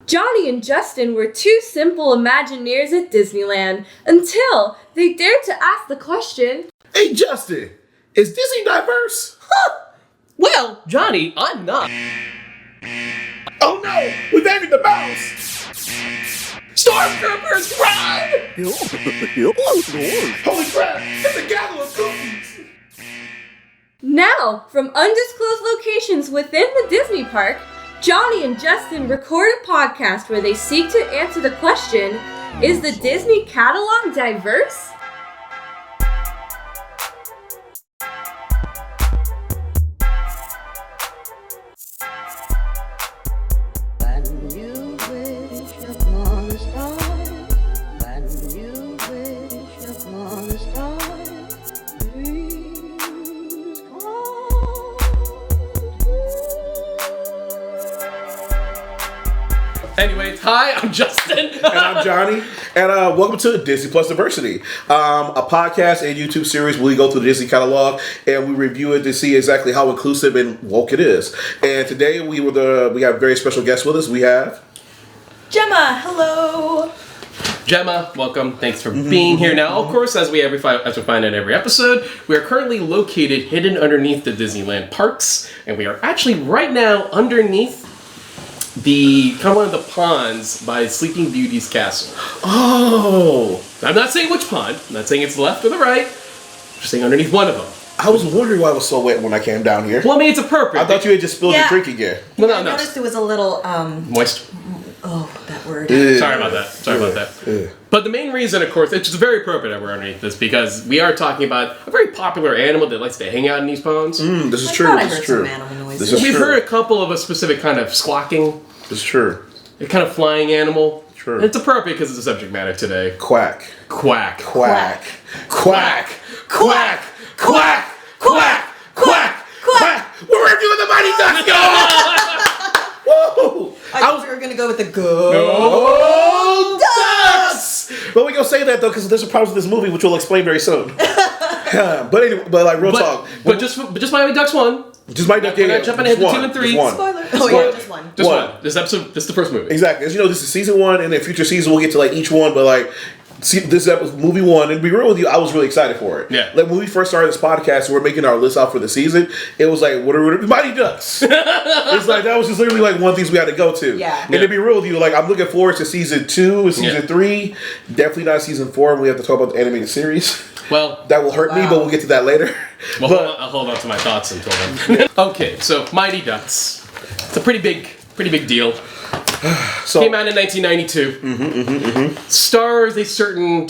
Johnny and Justin were two simple Imagineers at Disneyland until they dared to ask the question, Hey Justin, is Disney diverse? Well, Johnny, I'm not. Oh no, we've angered the mouse! Stormtroopers, run! Holy crap, it's a gathering of cookies! Now, from undisclosed locations within the Disney park, Johnny and Justin record a podcast where they seek to answer the question, is the Disney catalog diverse? Anyways, hi, I'm Justin. And I'm Johnny. And welcome to Disney+Diversity, a podcast and YouTube series where we go through the Disney catalog and we review it to see exactly how inclusive and woke it is. And today we have a very special guest with us. We have Gemma, hello. Gemma, welcome. Thanks for being here. Now, of course, as we find in every episode, we are currently located hidden underneath the Disneyland parks, and we are actually right now underneath the kind of one of the ponds by Sleeping Beauty's castle. Oh, I'm not saying which pond. I'm not saying it's the left or the right. I'm just saying underneath one of them. I was wondering why it was so wet when I came down here. Well, I mean, it's a purpose. I thought you had just spilled your drink again. Well, I noticed it was a little moist. Oh, that word. Sorry about that. But the main reason, of course, it's just very appropriate that we're underneath this because we are talking about a very popular animal that likes to hang out in these ponds. This is true. I This is heard true. some animal noises. This is We've true. heard a couple of a specific kind of squawking. It's true. A kind of flying animal. True. And it's appropriate because it's the subject matter today. Quack. Quack. Quack. Quack. Quack. Quack. Quack. Quack. Quack. We're reviewing the Mighty Ducks, y'all! Whoa! I thought we were going to go with the go. Oh, Ducks! But we're going to say that, though, because there's a problem with this movie, which we'll explain very soon. But anyway, real talk. But just Miami Ducks 1. Just Mighty Ducks. We're not jumping ahead to 2 and 3. Spoiler. Oh, yeah, just one. Just one. This episode, this is the first movie. Exactly. As you know, this is season 1, and then future seasons we'll get to each one, but see, this episode, movie 1, and to be real with you, I was really excited for it. Yeah. When we first started this podcast and we're making our list out for the season, it was what are Mighty Ducks? It's that was just literally one of the things we had to go to. Yeah. And to be real with you, I'm looking forward to season 2 and season 3. Definitely not season 4, and we have to talk about the animated series. Well, that will hurt me, but we'll get to that later. Well, I'll hold on to my thoughts until then. Okay, so Mighty Ducks. It's a pretty big deal. So, came out in 1992. Stars a certain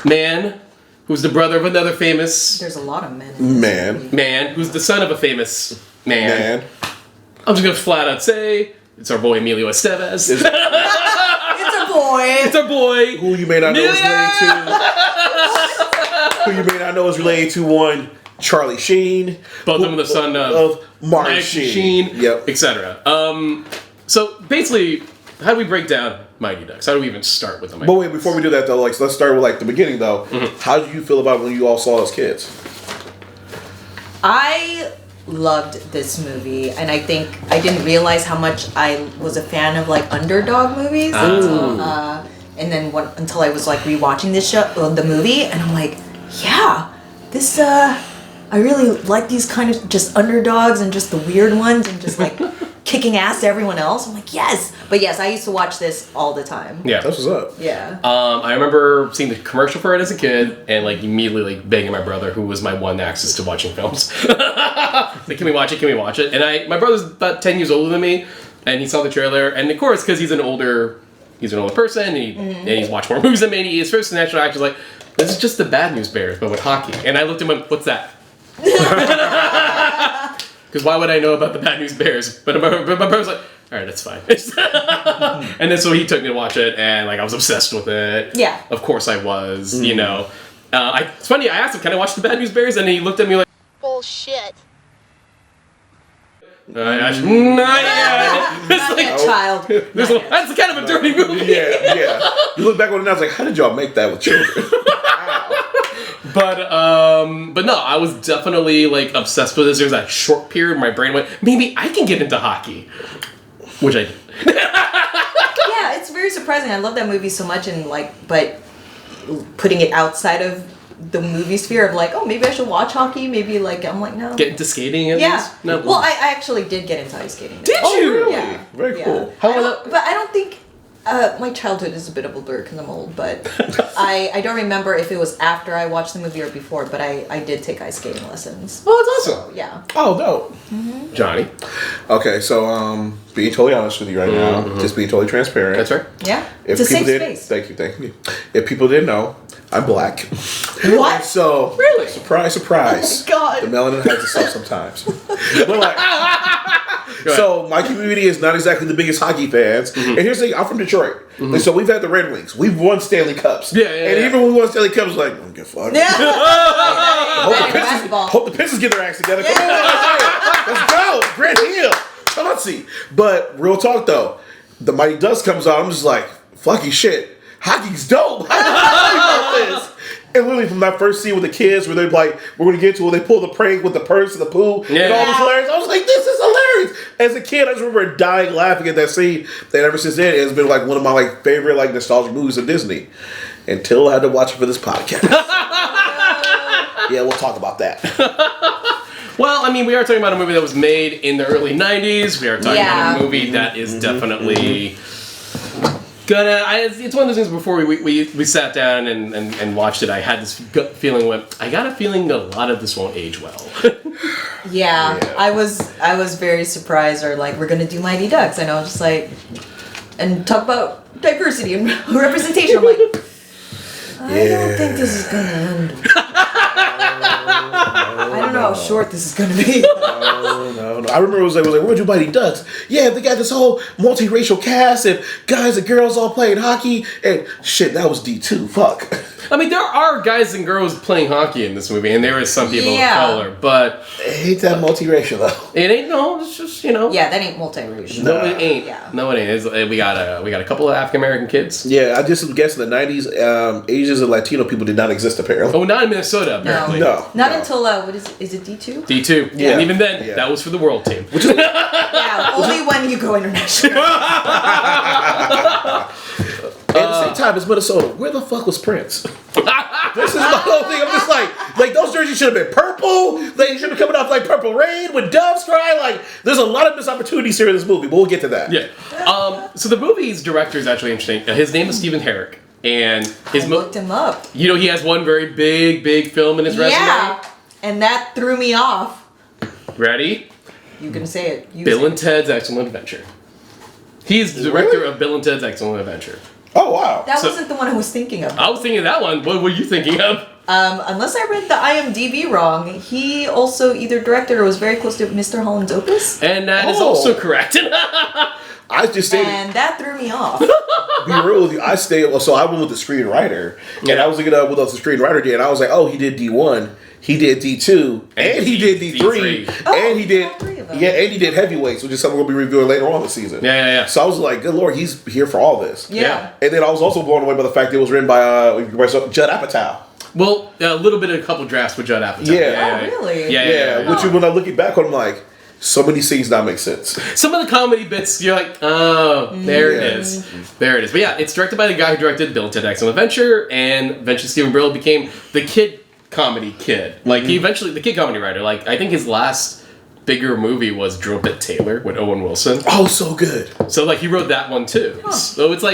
man who's the brother of another famous There's a lot of men in this movie. man who's the son of a famous man. I'm just gonna flat out say it's our boy Emilio Estevez. It's a boy. It's our boy. Who you may not know is related to. Who you may not know is related to one Charlie Sheen. Both of them the son of Martin Sheen. Yep. Etc. So basically, how do we break down Mighty Ducks? How do we even start with the Mighty But wait, before we do that though, let's start with the beginning though. How did you feel about when you all saw as kids? I loved this movie, and I think I didn't realize how much I was a fan of underdog movies until I was rewatching the movie, and I'm like, yeah, this I really like these kind of just underdogs and just the weird ones and just kicking ass to everyone else. I'm like, yes. But yes, I used to watch this all the time. Yeah. That's what's up. Yeah. I remember seeing the commercial for it as a kid and immediately begging my brother, who was my one access to watching films. Can we watch it? Can we watch it? And my brother's about 10 years older than me, and he saw the trailer, and of course, because he's an older person, and he's watched more movies than me, and his first natural action was this is just the Bad News Bears, but with hockey. And I looked at him and went, what's that? Because why would I know about the Bad News Bears? But my brother was like, all right, that's fine. And then so he took me to watch it, and I was obsessed with it. Yeah. Of course I was, you know. It's funny, I asked him, can I watch the Bad News Bears? And he looked at me like, bullshit. not yet. It's Child. that's kind of a dirty movie. Yeah. You look back on it now, it's how did y'all make that with children? But no, I was definitely obsessed with this. There was that short period where my brain went, maybe I can get into hockey, which I did. surprising. I love that movie so much, and but putting it outside of the movie sphere of like, oh, maybe I should watch hockey. Maybe I'm like, no. Get into skating at least? No. Well, I actually did get into ice skating. Did you? Really? Yeah. Very cool. How but I don't think my childhood is a bit of a blur because I'm old. But I don't remember if it was after I watched the movie or before. But I did take ice skating lessons. Oh, that's awesome. Yeah. Oh, no. Mm-hmm. Johnny. Okay, so being totally honest with you right now, just being totally transparent. That's right. Yeah. If It's a people safe didn't, space. thank you. If people didn't know, I'm black. What? So Really? surprise, surprise. Oh my God. The melanin hides itself sometimes. But so my community is not exactly the biggest hockey fans. And here's the thing: I'm from Detroit, and so we've had the Red Wings. We've won Stanley Cups. Yeah. And even when we won Stanley Cups, like, don't get fucked. Yeah. Hope the Pistons get their acts together. Come on, let's go. Grant Hill, Chauncey. But real talk though, the Mighty Ducks comes out. I'm just like, fucking shit. Hockey's dope. And literally from that first scene with the kids where they're like, we're going to get to it, they pull the prank with the purse and the poo and all this hilarious. I was like, this is hilarious. As a kid, I just remember dying laughing at that scene. And ever since then, it's been like one of my favorite nostalgic movies of Disney. Until I had to watch it for this podcast. Yeah, we'll talk about that. Well, I mean, we are talking about a movie that was made in the early 90s. We are talking about a movie that is definitely it's one of those things before we sat down and watched it. I had this gut feeling I got a feeling a lot of this won't age well. Yeah, I was very surprised. Or we're gonna do Mighty Ducks, and I was just like, and talk about diversity and representation. I'm like, I don't think this is gonna end. I don't know how short this is gonna be. No. I remember it was like, we're gonna do Mighty Ducks. Yeah, they got this whole multiracial cast and guys and girls all playing hockey and shit. That was D2. Fuck. I mean, there are guys and girls playing hockey in this movie, and there is some people of color, but I hate that multiracial though. it ain't. No, it's just Yeah, that ain't multiracial. No, it ain't. Yeah. No, it ain't. We got a couple of African American kids. Yeah, I just guess in the 90s, Asians and Latino people did not exist apparently. Oh, not in Minnesota apparently. No. Not until what is it? D2? D2. Yeah. And even then, that was for the world team. Yeah, only when you go international. At the same time, it's Minnesota. Where the fuck was Prince? This is my whole thing. I'm just like those jerseys should have been purple. They should be coming off like Purple Rain with doves cry. There's a lot of missed opportunities here in this movie, but we'll get to that. Yeah. So the movie's director is actually interesting. His name is Stephen Herrick, and I looked him up. You know, he has one very big film in his resume. Yeah, and that threw me off. Ready? You can say it. Bill and Ted's Excellent Adventure. He's the director of Bill and Ted's Excellent Adventure. Oh, wow. That wasn't the one I was thinking of. I was thinking of that one. What were you thinking of? Unless I read the IMDb wrong, he also either directed or was very close to Mr. Holland's Opus. And that is also correct. I just stayed. And that threw me off. Be real with you. I stayed. So I went with the screenwriter, and I was looking up what else the screenwriter did. And I was like, oh, he did D1, he did D2, and he did D3, and he did and he did Heavyweights, which is something we'll be reviewing later on this season. Yeah. So I was like, good lord, he's here for all this. Yeah. And then I was also blown away by the fact that it was written by Judd Apatow. Well, a little bit of a couple drafts with Judd Apatow. Yeah. Oh, really? Yeah. Which when I looking back on, I'm like, so many scenes now make sense. Some of the comedy bits, you're like, oh, there it is. There it is. But yeah, it's directed by the guy who directed Bill and Ted Excellent Adventure, and eventually Stephen Brill became the kid comedy kid. He eventually, the kid comedy writer. I think his last bigger movie was Drop-It Taylor with Owen Wilson. Oh, so good. So he wrote that one too. Huh. So it's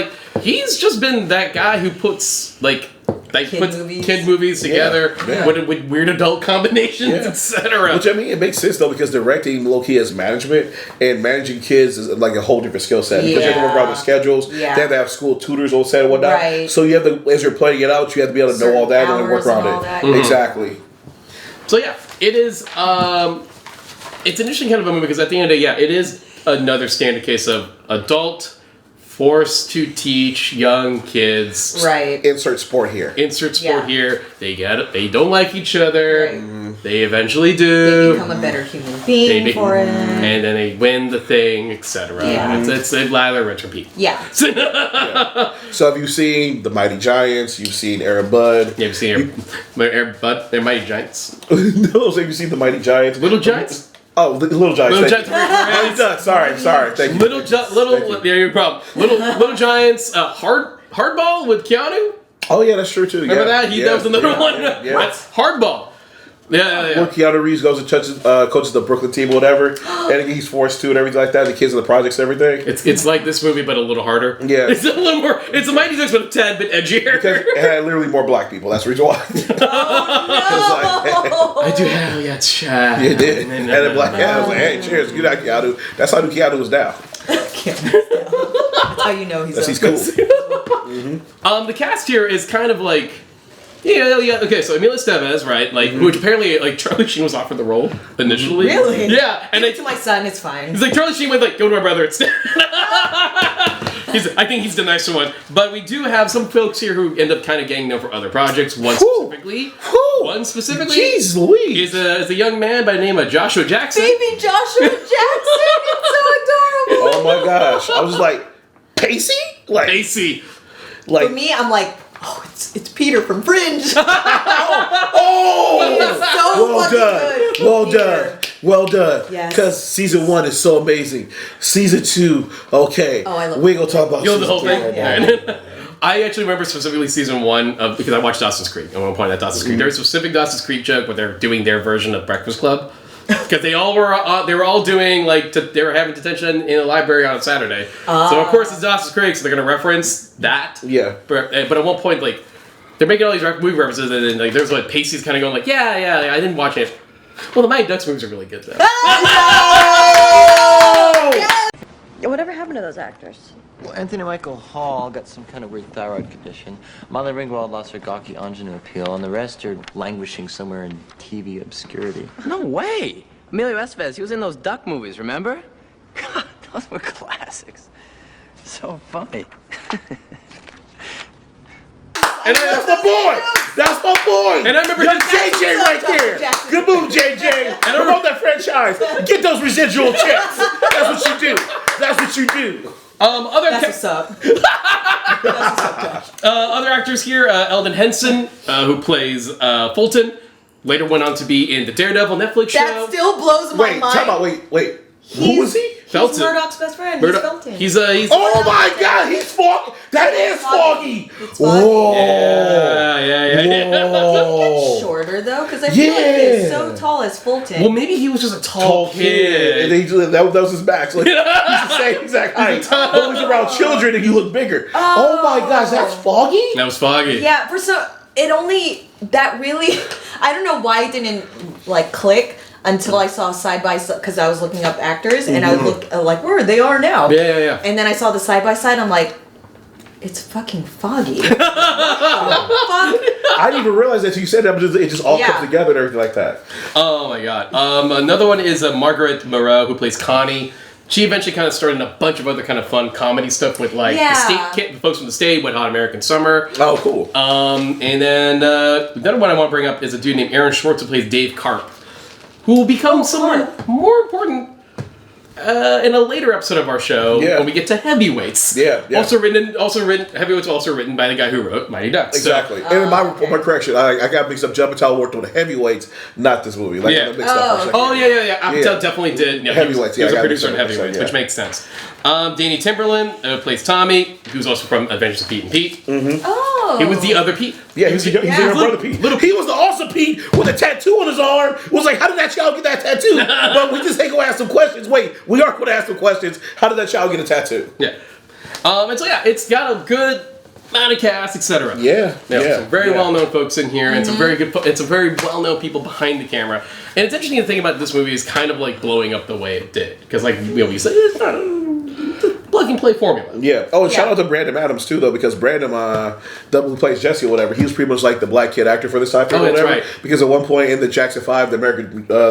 he's just been that guy who puts kid movies together with weird adult combinations, etc. Which it makes sense though, because directing low-key is management, and managing kids is a whole different skill set because you have to work around the schedules. They have to have school tutors on set and whatnot. Right. So you have to, as you're playing it out, you have to be able to know all that and then work around it. Mm-hmm. Exactly. So yeah, it is. It's an interesting kind of a movie because at the end of the day, it is another standard case of adult forced to teach young kids. Right. Insert sport here. Here. They don't like each other. Right. They eventually do. They become a better human being for it. And then they win the thing, etc. Yeah. It's lather, rinse, repeat. Yeah. So have you seen The Mighty Giants? You've seen Air Bud? Yeah, you've seen Air Bud? They're Mighty Giants. No, so have you seen The Mighty Giants? Little Giants? Oh, Little Giants. Little Giants. Little Giants. Sorry. Thank you. Yeah, your problem. Little Giants. Hardball with Keanu. Oh yeah, that's true too. Remember that? That was another one. Yeah. That's Hardball. Yeah. Where Keanu Reeves goes and coaches the Brooklyn team or whatever, and he's forced to and everything like that. The kids in the projects, everything. It's like this movie, but a little harder. Yeah, it's a little more. It's a Mighty Ducks, but a tad bit edgier. Because it had literally more black people. That's the reason why. Oh, no. I do have it's shy. You did. And the black guy was like, "Hey, cheers, good night, Keanu." That's how Keanu was down. That's how you know he's cool. The cast here is kind of like. Yeah. Okay, so Emilio Estevez, right? Like, which apparently, like, Charlie Sheen was offered the role initially. Really? Yeah. And to my son, it's fine. He's like, Charlie Sheen went like, go to my brother instead. I think he's the nicer one. But we do have some folks here who end up kind of getting known for other projects. One specifically. Jeez Louise. Is a young man by the name of Joshua Jackson. Baby Joshua Jackson! It's so adorable! Oh my gosh! I was just like, Pacey? Like Stacy. Like for me, I'm like, oh, it's Peter from Fringe. oh! Well done. Yes. Because season 1 is so amazing. Season 2, okay. Oh, I love we ain't gonna talk about You know the whole season thing? 2. Yeah. I actually remember specifically season 1 of because I watched Dawson's Creek. I want to point out Dawson's Creek. There's a specific Dawson's Creek joke where they're doing their version of Breakfast Club. Because they were all doing they were having detention in a library on a Saturday. So of course it's Dawson's Creek, so they're gonna reference that. Yeah. But at one point, like they're making all these movie references, and then like there's like Pacey's kind of going like, yeah, I didn't watch it. Well, the Mighty Ducks movies are really good though. Whatever happened to those actors? Well, Anthony Michael Hall got some kind of weird thyroid condition. Molly Ringwald lost her gawky ingenue appeal, and the rest are languishing somewhere in TV obscurity. No way! Emilio Estevez, he was in those duck movies, remember? God, those were classics. So funny. And that's my boy! That's my boy! And I remember Young JJ right there! Good move, JJ! Promote that franchise! Get those residual checks! That's what you do! That's what you do! That's what's up. Other actors here, Eldon Henson, who plays Fulton, later went on to be in the Daredevil Netflix show. That still blows my mind. Talk about, wait. Who was he? He's Murdoch's best friend. He's Felton. He's oh my God, he's Foggy! That is Foggy! It's Foggy. Whoa! Yeah. He gets shorter though, because I feel like he's so tall as Fulton. Well, maybe he was just a tall kid. And that was his back. So he's the same exact height. But when he's around children and you look bigger. Oh my gosh, that's Foggy? That was Foggy. Yeah, I don't know why it didn't like click until I saw side by side, because I was looking up actors and I would look like where they are now. Yeah. And then I saw the side by side. I'm like, it's fucking Foggy. Fuck. I didn't even realize that until you said that, but it just all comes together and everything like that. Oh my God. Another one is Margaret Moreau, who plays Connie. She eventually kind of started in a bunch of other kind of fun comedy stuff with like the folks from the state, Wet Hot American Summer. Oh, cool. And then another one I want to bring up is a dude named Aaron Schwartz who plays Dave Karp, who will become someone more important in a later episode of our show when we get to Heavyweights. Yeah. Heavyweights also written by the guy who wrote Mighty Ducks. Exactly. So, and my correction, I got mixed up. Judd Apatow worked on the Heavyweights, not this movie. Like, I mixed up for a second. Yeah. Apatow definitely did. Yeah, Heavyweights. He was a producer on Heavyweights, which makes sense. Danny Timberland plays Tommy, who's also from Adventures of Pete and Pete. Mm-hmm. Oh. He was the other Pete. Yeah, he's the younger brother Pete. He was the awesome Pete with a tattoo on his arm. Was like, how did that child get that tattoo? But we just ain't gonna ask some questions. Wait, we are gonna ask some questions. How did that child get a tattoo? Yeah. And so it's got a good amount of cast, etc. Yeah. Some very well-known folks in here, and some very good, and some very well-known people behind the camera. And it's interesting to think about this movie is kind of like blowing up the way it did, because like we said, it's not plug and play formula. Yeah. Oh, and shout out to Brandon Adams too, though, because Brandon, who plays Jesse or whatever, he was pretty much like the black kid actor for this time period. That's right. Because at one point in the Jackson 5, the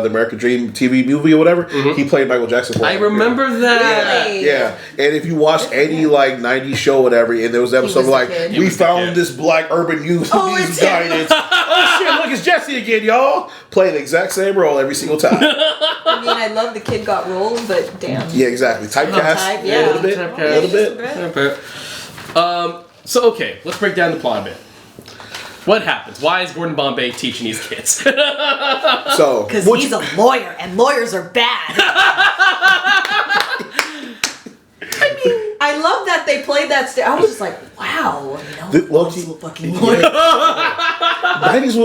American Dream TV movie or whatever, he played Michael Jackson. I remember that. Really? Yeah. And if you watch any like '90s show or whatever, and there was an episode like, we found this black urban youth who needs guidance. Oh shit! Look, it's Jesse again, y'all. Playing the exact same role every single time. I mean, I love the kid got rolled, but damn. Yeah, exactly. Typecast. Yeah. A little bit. So okay, let's break down the plot a bit. What happens? Why is Gordon Bombay teaching these kids? So Because he's a lawyer, and lawyers are bad. I mean, I love that they played that. I was just like, wow. Low-key, fucking lawyer. 90s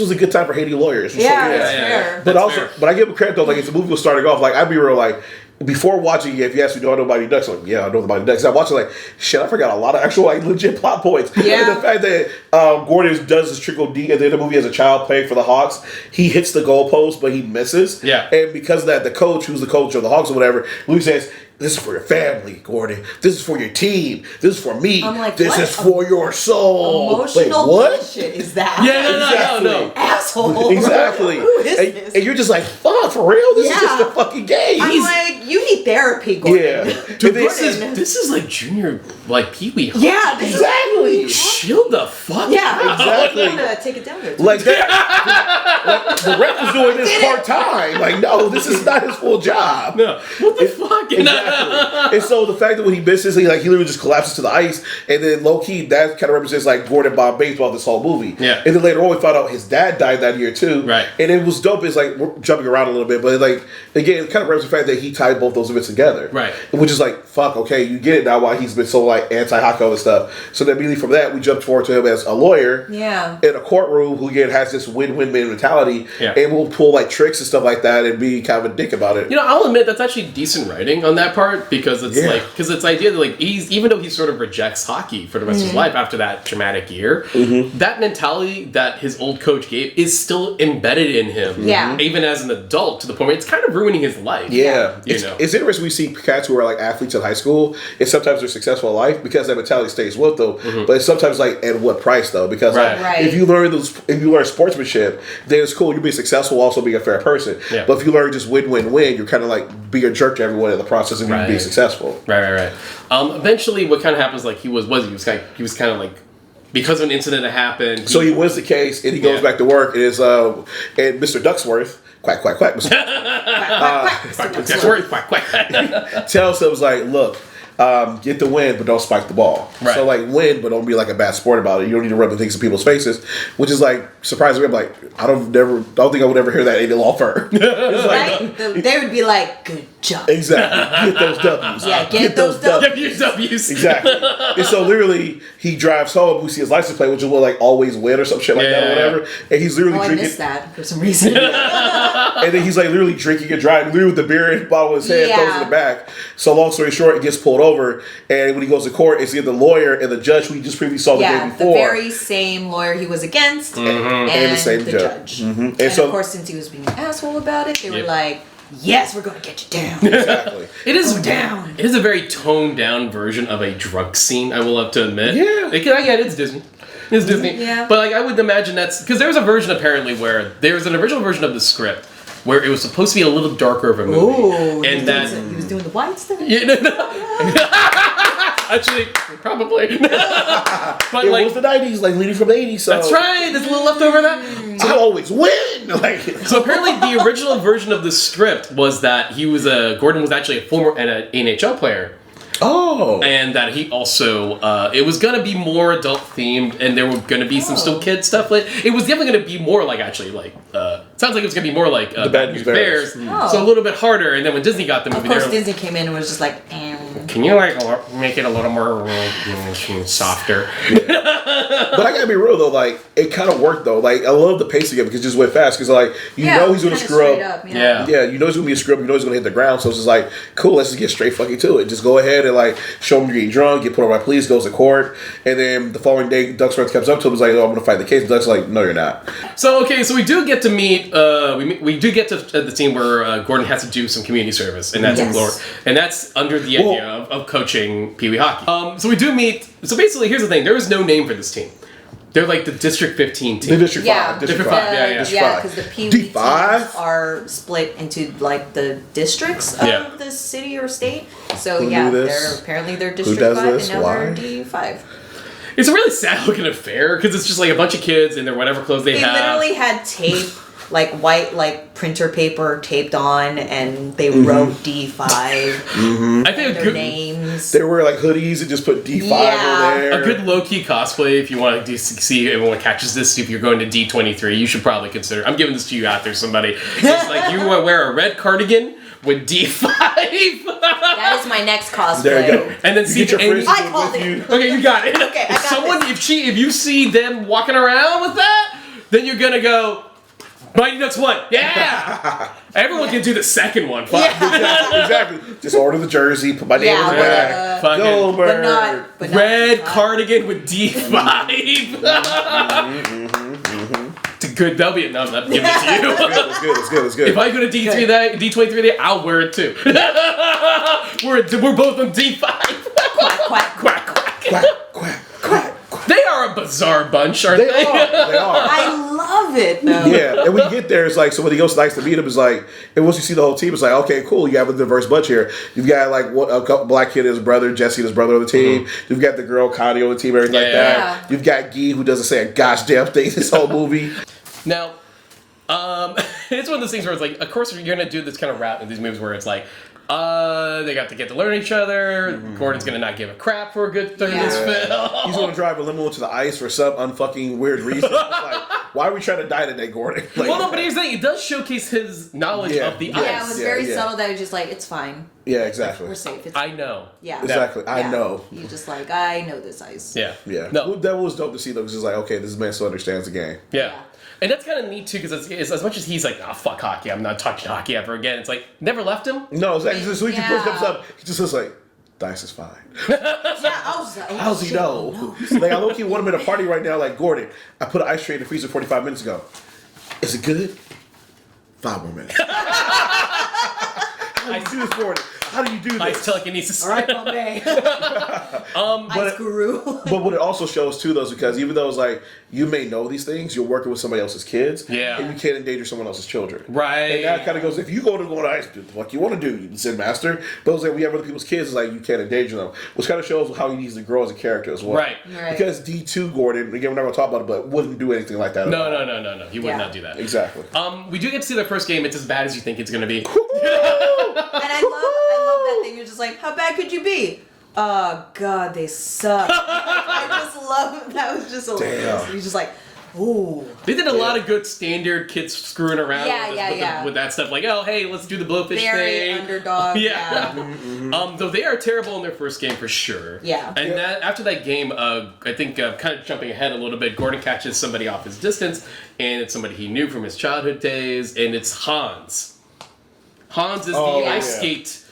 was a good time for hating lawyers. Yeah, that's fair. But That's also, fair. but I give him credit though. Like, as the movie was starting off, like I'd be real like. Before watching it, if you ask me, do I know Mighty Ducks? I'm like, yeah, I know the Mighty Ducks. I watched it like, shit, I forgot a lot of actual like legit plot points. Yeah. And the fact that Gordon does his trickle D at the end of the movie as a child playing for the Hawks, he hits the goalpost, but he misses. Yeah. And because of that, the coach, who's the coach of the Hawks or whatever, Louis says, this is for your family, Gordon. This is for your team. This is for me. I'm like, this what is for your soul. Emotional bullshit is that? Yeah, no. Asshole. Exactly. Who is this? And you're just like, fuck, for real? This is just a fucking game. I'm like, you need therapy, Gordon. Yeah. Dude, Gordon. this is like junior, like Pee-wee. Yeah, this is Exactly. Chill the fuck Yeah, out. Exactly. I'm gonna take it down there. Like that. Like, the rep was doing this part time. Like, no, this is not his full job. No. What the fuck? Exactly. And so the fact that when he misses, he literally just collapses to the ice, and then low key that kind of represents like Gordon Bombay throughout this whole movie. Yeah. And then later on, we found out his dad died that year too. Right. And it was dope. It's like we're jumping around a little bit, but like again, it kind of represents the fact that he tied both those events together. Right. Which is like, fuck, okay, you get it now why he's been so like anti-hockey and stuff. So then immediately from that, we jumped forward to him as a lawyer. Yeah. In a courtroom, who again has this win-win mentality, Yeah. and will pull like tricks and stuff like that, and be kind of a dick about it. You know, I'll admit that's actually decent writing on that part because it's it's the idea that like even though he sort of rejects hockey for the rest of his life after that traumatic year, that mentality that his old coach gave is still embedded in him. Yeah. Even as an adult to the point where it's kind of ruining his life. Yeah, You it's, know. it's interesting. We see cats who are like athletes in high school, and sometimes they're successful in life because that mentality stays with them. But it's sometimes like at what price though? Because like, Right. if you learn sportsmanship, then it's cool. You'll be successful, also being a fair person. Yeah. But if you learn just win, you're kind of like being a jerk to everyone in the process of you being successful. Right. Eventually, what kind of happens? Like he was kind of like because of an incident that happened. So he wins the case, and he goes back to work. And and Mr. Ducksworth, quack, Mr. Quack. tells him, like, look, get the win, but don't spike the ball. Right. So, like, win, but don't be like a bad sport about it. You don't need to rub the things in people's faces, which is like surprising me. I'm like, I don't think I would ever hear that in a law firm. It's like, Right? They would be like, good job. exactly. Get those W's. Yeah, get those W's. Exactly. And so literally, he drives home. We see his license plate, which will like always win or some shit like that or whatever. And he's literally Oh, I drinking. missed that for some reason. And then he's like literally drinking and driving, literally with the beer in the bottle in his hand, throws it in the back. So long story short, it gets pulled over, and when he goes to court, it's the lawyer and the judge who we just previously saw the day Yeah, before. the very same lawyer he was against, and the same judge. And And so, of course, since he was being an asshole about it, they were like, yes, we're going to get you down. exactly. It is down. It is a very toned down version of a drug scene. I will have to admit. Yeah. It's Disney. It's Disney. Yeah. But like I would imagine that's because there's a version apparently where there's an original version of the script where it was supposed to be a little darker of a movie, Ooh, and he was doing the white stuff. Yeah, actually, probably. But It like, was the 90s, like leading from the 80s. So that's right. There's a little leftover of that. I always win. Like, So apparently, the original version of the script was that Gordon was actually a former NHL player. oh. And that he also, it was gonna be more adult themed, and there were gonna be some still kid stuff. Like it was definitely gonna be more like sounds like it was gonna be more like Bad News Bears. So a little bit harder. And then when Disney got the movie, Of course, they were Disney came in and was just like, can you make it a little more softer? But I gotta be real though, like it kind of worked though. Like I love the pacing of it because it just went fast. Because like you know he's gonna screw up. Yeah. Yeah, you know he's gonna be a screw up. You know he's gonna hit the ground. So it's just like, cool. Let's just get straight fucking to it. Just go ahead and like show him you're getting drunk. Get put on my police. Goes to court. And then the following day, Ducksworth comes up to him. Is like, oh, I'm gonna fight the case. And Duck's like, no, you're not. So we do get to meet. We do get to the scene where Gordon has to do some community service, and that's under the idea of coaching Pee Wee hockey. So we do meet. So basically, here's the thing: there is no name for this team. They're like the District 15 team. The District 5. District 5. Yeah, because the Pee Wee D5? teams are split into like the districts of the city or state. So Who yeah, knew this? they're District does 5 this? and now Why? they're D5. It's a really sad looking affair because it's just like a bunch of kids in their whatever clothes they have. They literally had tape like white like printer paper taped on, and they wrote D5. I think their names. They wear like hoodies and just put D5 on there. A good low-key cosplay, if you want to see everyone catches this, if you're going to D23, you should probably consider. I'm giving this to you out there, somebody. It's like you wear a red cardigan with D5. That is my next cosplay. There you go. And then see get your Amy. frisbee I called with it. you. Okay, you got it. Okay, I got this. If you see them walking around with that, then you're gonna go, Mighty Ducks 1. Yeah. Everyone can do the second one. Fuck. Exactly. Just order the jersey, put my name on the back. Fucking Go, but not red cardigan with D5. It's a good. That'll be it. No, I'm not giving it to you. It's good. If I go to D23 day, I'll wear it too. we're both on D5. Quack. Quack. They are a bizarre bunch, aren't they? They are. I love it though. Yeah, and when you get there, it's like somebody else likes to meet him. Is like, and once you see the whole team, it's like, okay, cool. You have a diverse bunch here. You've got like a couple black kid and his brother, Jesse and his brother on the team. You've got the girl Connie on the team, everything like that. You've got Guy, who doesn't say a gosh damn thing this whole movie. Now, it's one of those things where it's like, of course, you're gonna do this kind of route in these movies where it's like, they got to get to learn each other. Gordon's gonna not give a crap for a good third of this film. He's gonna drive a limo into the ice for some unfucking weird reason. It's like, why are we trying to die today, Gordon? Like, Well, no, but here's the thing. It does showcase his knowledge of the ice. Yeah, it was very subtle that he was just like, it's fine. Yeah, exactly. We're safe. It's I know. Yeah. Exactly. I know. He's just like, I know this ice. Yeah. Yeah. No. That was dope to see though, because it's like, okay, this man still understands the game. Yeah. And that's kind of neat too, because it's as much as he's like, oh, fuck hockey, I'm not touching hockey ever again. It's like, never left him. No, it's like, so he just comes up, he just looks like, dice is fine. Yeah, I was like, How's he know? Like, I low-key want him at a party right now, like, Gordon, I put an ice tray in the freezer 45 minutes ago. Is it good? 5 more minutes. How do you do this, Gordon? How do you do this? Ice telekinesis. all right, Bombay. Ice guru. But what it also shows too, though, is because even though it's like you may know these things, you're working with somebody else's kids, Yeah. and you can't endanger someone else's children, Right. And that kind of goes, if you go on ice, do the fuck you want to do, you Zen master. But it's like we have other people's kids, it's like you can't endanger them, which kind of shows how he needs to grow as a character as well, Right. Because D2 Gordon, again, we're not gonna talk about it, but wouldn't do anything like that. No. He would not do that. Exactly. We do get to see the first game. It's as bad as you think it's going to be. And I love that thing. You're just like, how bad could you be? Oh God, they suck. I just love that. Was just hilarious. Damn. You're just like, ooh. They did a lot of good standard kids screwing around Yeah, with that stuff. Like, oh, hey, let's do the blowfish Very thing. underdog. Yeah. Though they are terrible in their first game for sure. Yeah. And that after that game, I think kind of jumping ahead a little bit, Gordon catches somebody off his distance, and it's somebody he knew from his childhood days, and it's Hans. Hans is the ice skate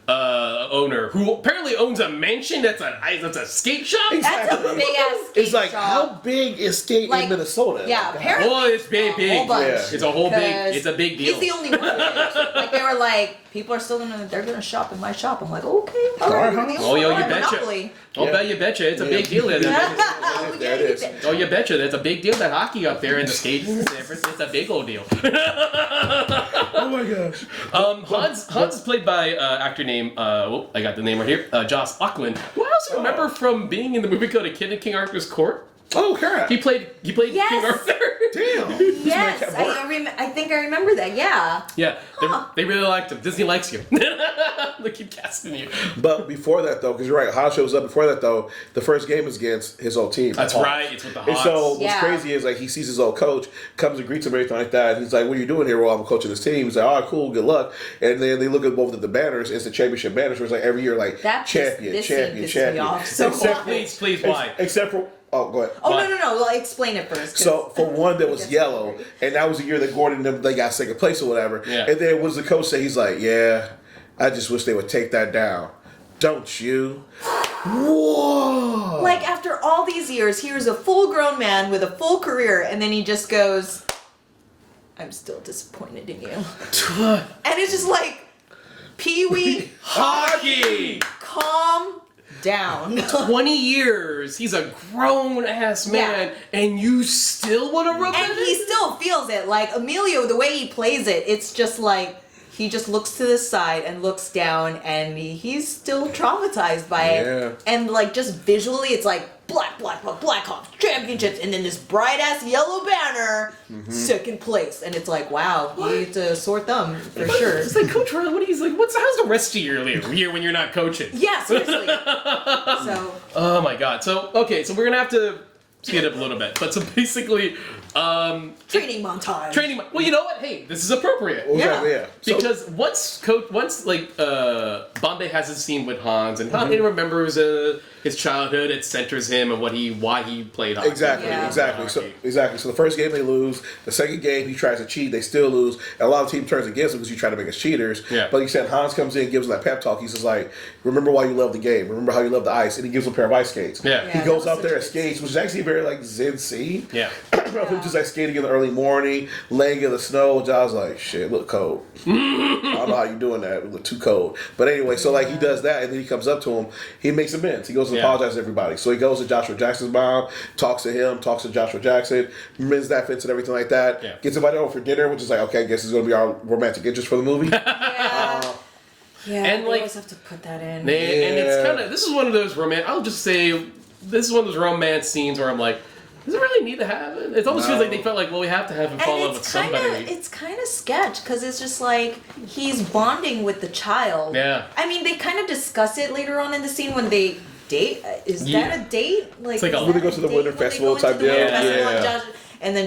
owner who apparently owns a mansion that's a skate shop. That's a big ass skate It's like, shop. how big is skate in Minnesota? Yeah, apparently. Oh, it's big. whole bunch. Yeah. It's a whole big. It's a big deal. He's the only one. Like they were like, people are still they're gonna shop in my shop. I'm like, okay, all right. Alright. we're the Oh, only yo, one. you betcha. Monopoly. I'll bet you betcha. It's a big deal. There it is. Oh, you betcha. That's a big deal. That hockey up there and the skating is different. It's a big old deal. Oh my gosh. Hans is played by actor named, I got the name right here, Joss Auckland, who I also remember from being in the movie called A Kid in King Arthur's Court. Oh crap. He played Yes. King Arthur. Damn. Yes, I think I remember that. Yeah. Yeah, they really liked him. Disney likes you. They keep casting you. But before that, though, because you're right, Haas shows up. Before that, though, the first game is against his old team. That's Hawks. right. It's with the And Hawks. so what's Yeah. crazy is like he sees his old coach, comes and greets him, everything like that. And he's like, "What are you doing here?" Well, I'm coaching this team. He's like, "All right, cool, good luck." And then they look at both of the banners. It's the championship banners, where it's like every year, like That champion, this champion, scene pissed me champion. off so Except, Please, why? except for go ahead. Oh What? no! Well, explain it first. 'cause So for one, that was gets yellow, weird. and that was the year that Gordon and them, they got second place or whatever. Yeah. And then what does the coach say? He's like, "Yeah, I just wish they would take that down." Don't you? Whoa! Like after all these years, here's a full-grown man with a full career, and then he just goes, "I'm still disappointed in you," and it's just like, Pee-wee, Hockey! calm down. 20 years. He's a grown-ass man, and you still want to rub And that he in? still feels it. Like Emilio, the way he plays it, it's just like he just looks to the side and looks down, and he's still traumatized by Yeah. it. And like just visually, it's like Blackhawks championships, and then this bright ass yellow banner, second place, and it's like, wow, you need to sore thumb for sure. It's like, Coach Riley, what he's like, how's the rest of your year when you're not coaching? Yeah, seriously. So. Oh my god. So we're gonna have to speed up a little bit. But so basically, training montage. Well, you know what? Hey, this is appropriate. Yeah. Because once Bombay has his scene with Hans, and he remembers his childhood, it centers him and why he played hockey. Exactly. So the first game they lose. The second game he tries to cheat, they still lose. And a lot of the team turns against him because you try to make us cheaters. Yeah. But he said Hans comes in, gives him that pep talk. He's just like, remember why you love the game. Remember how you love the ice, and he gives him a pair of ice skates. Yeah. He goes out there and skates, which is actually a very like Zen scene. Yeah. Just like skating in the early morning, laying in the snow. John's like, shit, look cold. I don't know how you doing that. It look too cold. But anyway, so like he does that, and then he comes up to him. He makes amends. He goes and apologizes to everybody. So he goes to Joshua Jackson's mom, talks to him, talks to Joshua Jackson, mends that fence and everything like that. Yeah. Gets invited over for dinner, which is like, okay, I guess it's going to be our romantic interest for the movie. Yeah, And, they like, always have to put that in. And it's kind of, this is one of those romance scenes where I'm like, does it really need to happen? It almost feels like they felt like, well, we have to have him fall in love with somebody. It's kind of sketch because it's just like he's bonding with the child. Yeah. I mean, they kind of discuss it later on in the scene when they date. Is that a date? Like, it's like when they go to the winter festival type deal. And then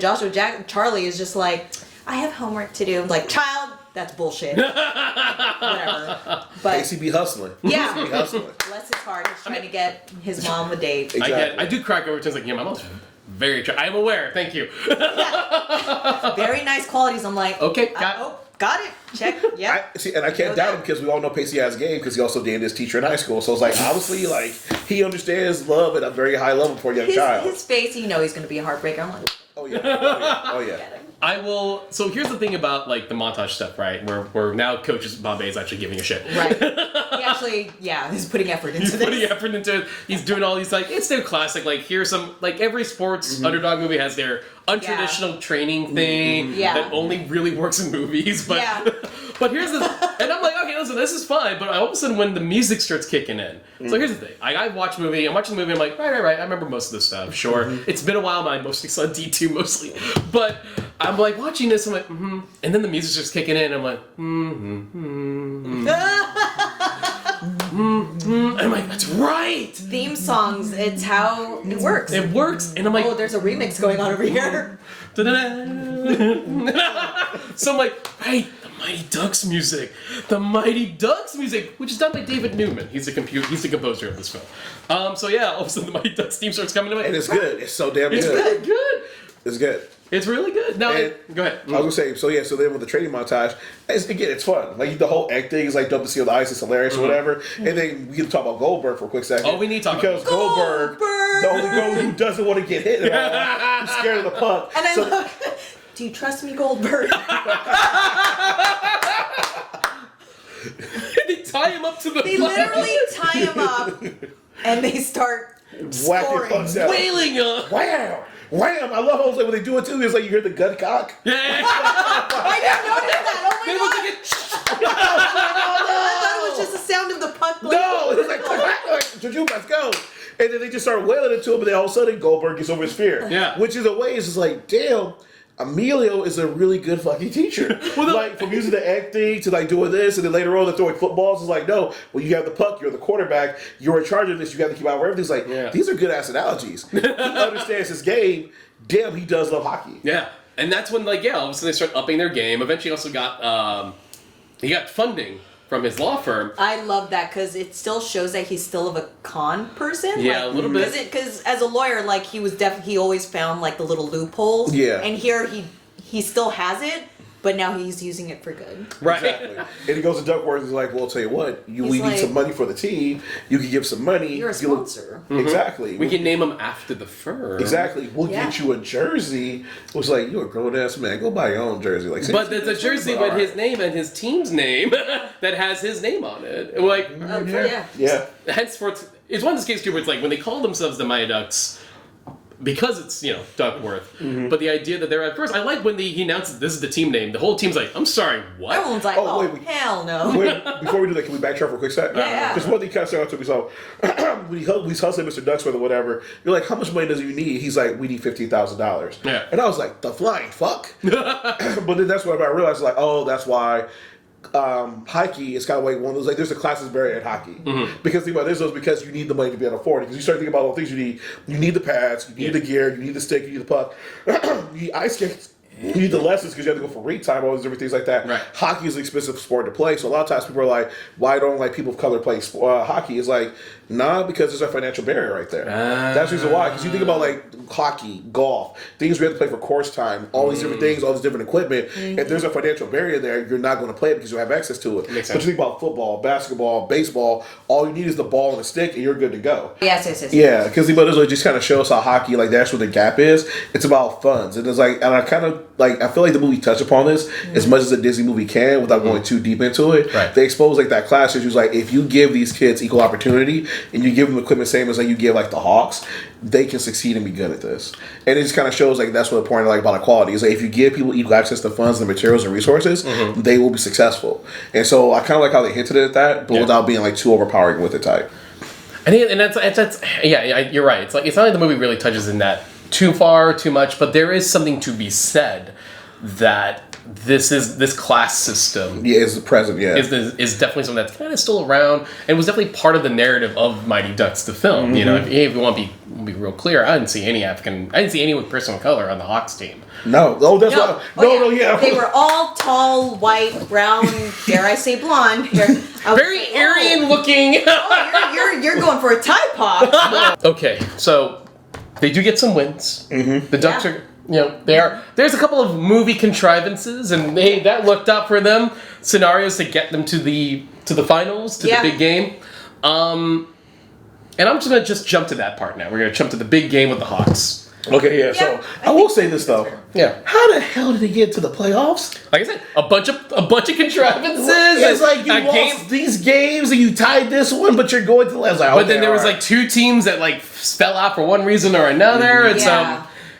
Charlie is just like, I have homework to do. I'm like, child, that's bullshit. Whatever. But Stacy be hustling. yeah, Be hustling. bless his heart, he's trying to get his mom a date. Exactly. I do crack over times like, yeah, my mom's very I'm aware, thank you. Very nice qualities. I'm like, Okay, got it. Check. Yeah. And I can't doubt him because we all know Pacey has game because he also dated his teacher in high school. So it's like, obviously, like, he understands love at a very high level for a young child. His face, you know he's going to be a heartbreaker. I'm like, Oh yeah. I will. So here's the thing about like the montage stuff, right? Where now Coach Bombay is actually giving a shit. right. He actually, he's putting effort into He's putting effort into it. He's doing all these like it's their classic. Like here's some like every sports underdog movie has their untraditional training thing that only really works in movies. But but here's the and I'm like, okay, listen, this is fine. But all of a sudden when the music starts kicking in, so here's the thing. I watch a movie. I'm watching the movie. I'm like, right. I remember most of this stuff. Sure, it's been a while. I mostly saw D2 mostly, but I'm like watching this. I'm like, and then the music starts kicking in. I'm like, and I'm like, that's right. Theme songs. It's how it works. It works, and I'm like, there's a remix going on over here. So I'm like, right, the Mighty Ducks music, which is done by David Newman. He's the composer of this film. So yeah, all of a sudden the Mighty Ducks theme starts coming to me, And it's good. It's so damn good. It's good. It's good. It's really good. Now, And go ahead. I was gonna say, so then with the training montage, it's fun. Like the whole egg thing is like dump to see on the ice, it's hilarious or whatever. And then we can talk about Goldberg for a quick second. Oh, we need to talk because about Goldberg, the only girl who doesn't want to get hit at all, who's scared of the puck. And I look, do you trust me, Goldberg? They tie him up to the. They literally tie him up, and they start whacking pucks out, wailing him. Wham! Wham! I love how when they do it too. It's like you hear the gun cock. Yeah. I didn't notice that. Oh my god! I thought it was just the sound of the puck. No, it's like let's go. And then they just start wailing into him, and then all of a sudden Goldberg gets over his fear. Yeah. Which is a way, it's just like, damn, Emilio is a really good fucking teacher. Like, from using the egg thing to like doing this, and then later on they're throwing footballs. It's like, no, when you have the puck, you're the quarterback, you're in charge of this, you have to keep out where everything's like, these are good ass analogies. He understands his game. Damn, he does love hockey. Yeah. And that's when, like, all of a sudden they start upping their game. Eventually, also got he got funding from his law firm. I love that because it still shows that he's still of a con person. Yeah, like, a little bit. Because as a lawyer, like he was he always found like the little loopholes. Yeah. And here he still has it, but now he's using it for good. Right. Exactly. And he goes to Duckworth and he's like, well, I'll tell you what, we like, need some money for the team. You can give some money. You're a sponsor. Exactly. We can name him after the firm. Exactly. We'll get you a jersey. It was like, you're a grown ass man. Go buy your own jersey. Like, but there's a jersey with his name and his team's name that has his name on it. And we're like, yeah. henceforth, it's one of those cases too where it's like when they call themselves the Mighty Ducks, because it's, Duckworth. But the idea that they're at first, I like when he announced this is the team name. The whole team's like, I'm sorry, what? Everyone's like, hell no. Wait, before we do that, can we backtrack for a quick sec? Yeah. Because one thing kind of stood out to me. So, when he's hustling Mr. Ducksworth or whatever, you're like, how much money does you need? He's like, we need $15,000. Yeah. And I was like, the flying fuck? But then that's what I realized, like, oh, that's why hockey is kind of like one of those, like, there's a classist barrier in hockey. Because think about this, because you need the money to be able to afford it. Because you start thinking about all the things you need. You need the pads, you need the gear, you need the stick, you need the puck, you need ice skates. You need the lessons because you have to go for read time, all these different things like that. Right. Hockey is an expensive sport to play, so a lot of times people are like, "Why don't like people of color play hockey?" It's like, nah, because there's a financial barrier right there. That's the reason why. Because you think about like hockey, golf, things we have to play for course time, all these different things, all this different equipment. If there's a financial barrier there, you're not going to play it because you have access to it. Makes But sense. you think about football, basketball, baseball, all you need is the ball and the stick, and you're good to go. Yes. Yeah, because it just kind of shows how hockey, like that's where the gap is. It's about funds, and it's like, and I kind of like, I feel like the movie touched upon this as much as a Disney movie can without going too deep into it. Right. They expose like that class issues. Like if you give these kids equal opportunity and you give them equipment same as like you give like the Hawks, they can succeed and be good at this. And it just kind of shows like that's what the point like about equality is. Like if you give people equal access to funds and materials and resources, they will be successful. And so I kind of like how they hinted at that, but without being like too overpowering with it type. And that's you're right. It's like it's not like the movie really touches in that too far, too much, but there is something to be said that this class system is present. is definitely something that's kind of still around and was definitely part of the narrative of Mighty Ducks the film. If you want to be real clear, I didn't see any person of color on the Hawks team. No, that's why. No, They were all tall, white, brown, dare I say blonde. Very Aryan looking. You're going for a Tide Pod. Okay, so they do get some wins. The Ducks are, there's a couple of movie contrivances, and that looked out for them. Scenarios to get them to the finals, to the big game. And I'm just gonna jump to that part now. We're gonna jump to the big game with the Hawks. Okay, yeah. So I will say this though. Yeah. How the hell did they get to the playoffs? Like I said, a bunch of contrivances. It's like you lost game. these games and you tied this one, but you're going to the last. But then there was like two teams that like fell out for one reason or another. It's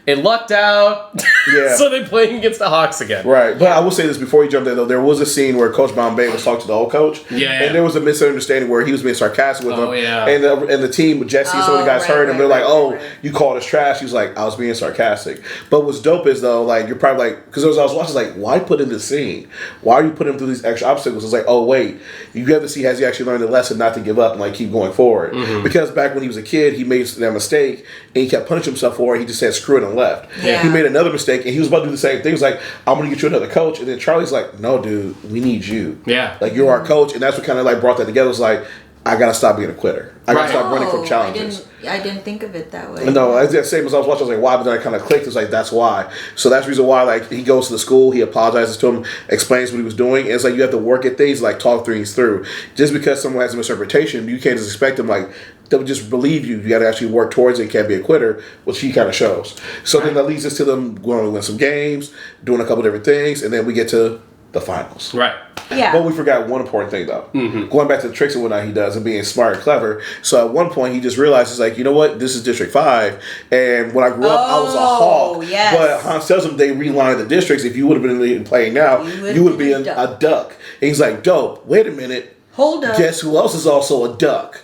it lucked out. Yeah. So they're playing against the Hawks again. Right. But I will say this before you jump there though, there was a scene where Coach Bombay was talking to the old coach. Yeah. And there was a misunderstanding where he was being sarcastic with him. Yeah. And the team, Jesse and some of the guys heard him. They're like, you called us trash. He was like, I was being sarcastic. But what's dope is though, like you're probably like, because as I was watching, like, why put in this scene? Why are you putting him through these extra obstacles? It's like, oh wait, you have to see has he actually learned the lesson not to give up and like keep going forward. Because back when he was a kid, he made that mistake and he kept punishing himself for it. He just said screw it and left. Yeah. He made another mistake and he was about to do the same thing. He was like, I'm gonna get you another coach. And then Charlie's like, no dude, we need you. Yeah. Like you're our coach. And that's what kind of like brought that together. It was like, I gotta stop being a quitter. I gotta stop running from challenges. I didn't think of it that way. No, it's the same as I was watching. I was like, why? But then I kind of clicked. It's like, that's why. So that's the reason why, like, he goes to the school, he apologizes to him, explains what he was doing. And it's like, you have to work at things, like, talk things through. Just because someone has a misinterpretation, you can't just expect them, like, they'll just believe you. You got to actually work towards it. You can't be a quitter, which he kind of shows. So then that leads us to them going to win some games, doing a couple different things, and then we get to the finals. Right. Yeah. But we forgot one important thing, though. Going back to the tricks and whatnot he does and being smart and clever. So at one point, he just realizes, like, you know what? This is District 5. And when I grew up, I was a hawk. Yes. But Hans tells him they realigned the districts. If you would have been playing now, you would be a duck. And he's like, dope. Wait a minute. Hold up. Guess who else is also a duck?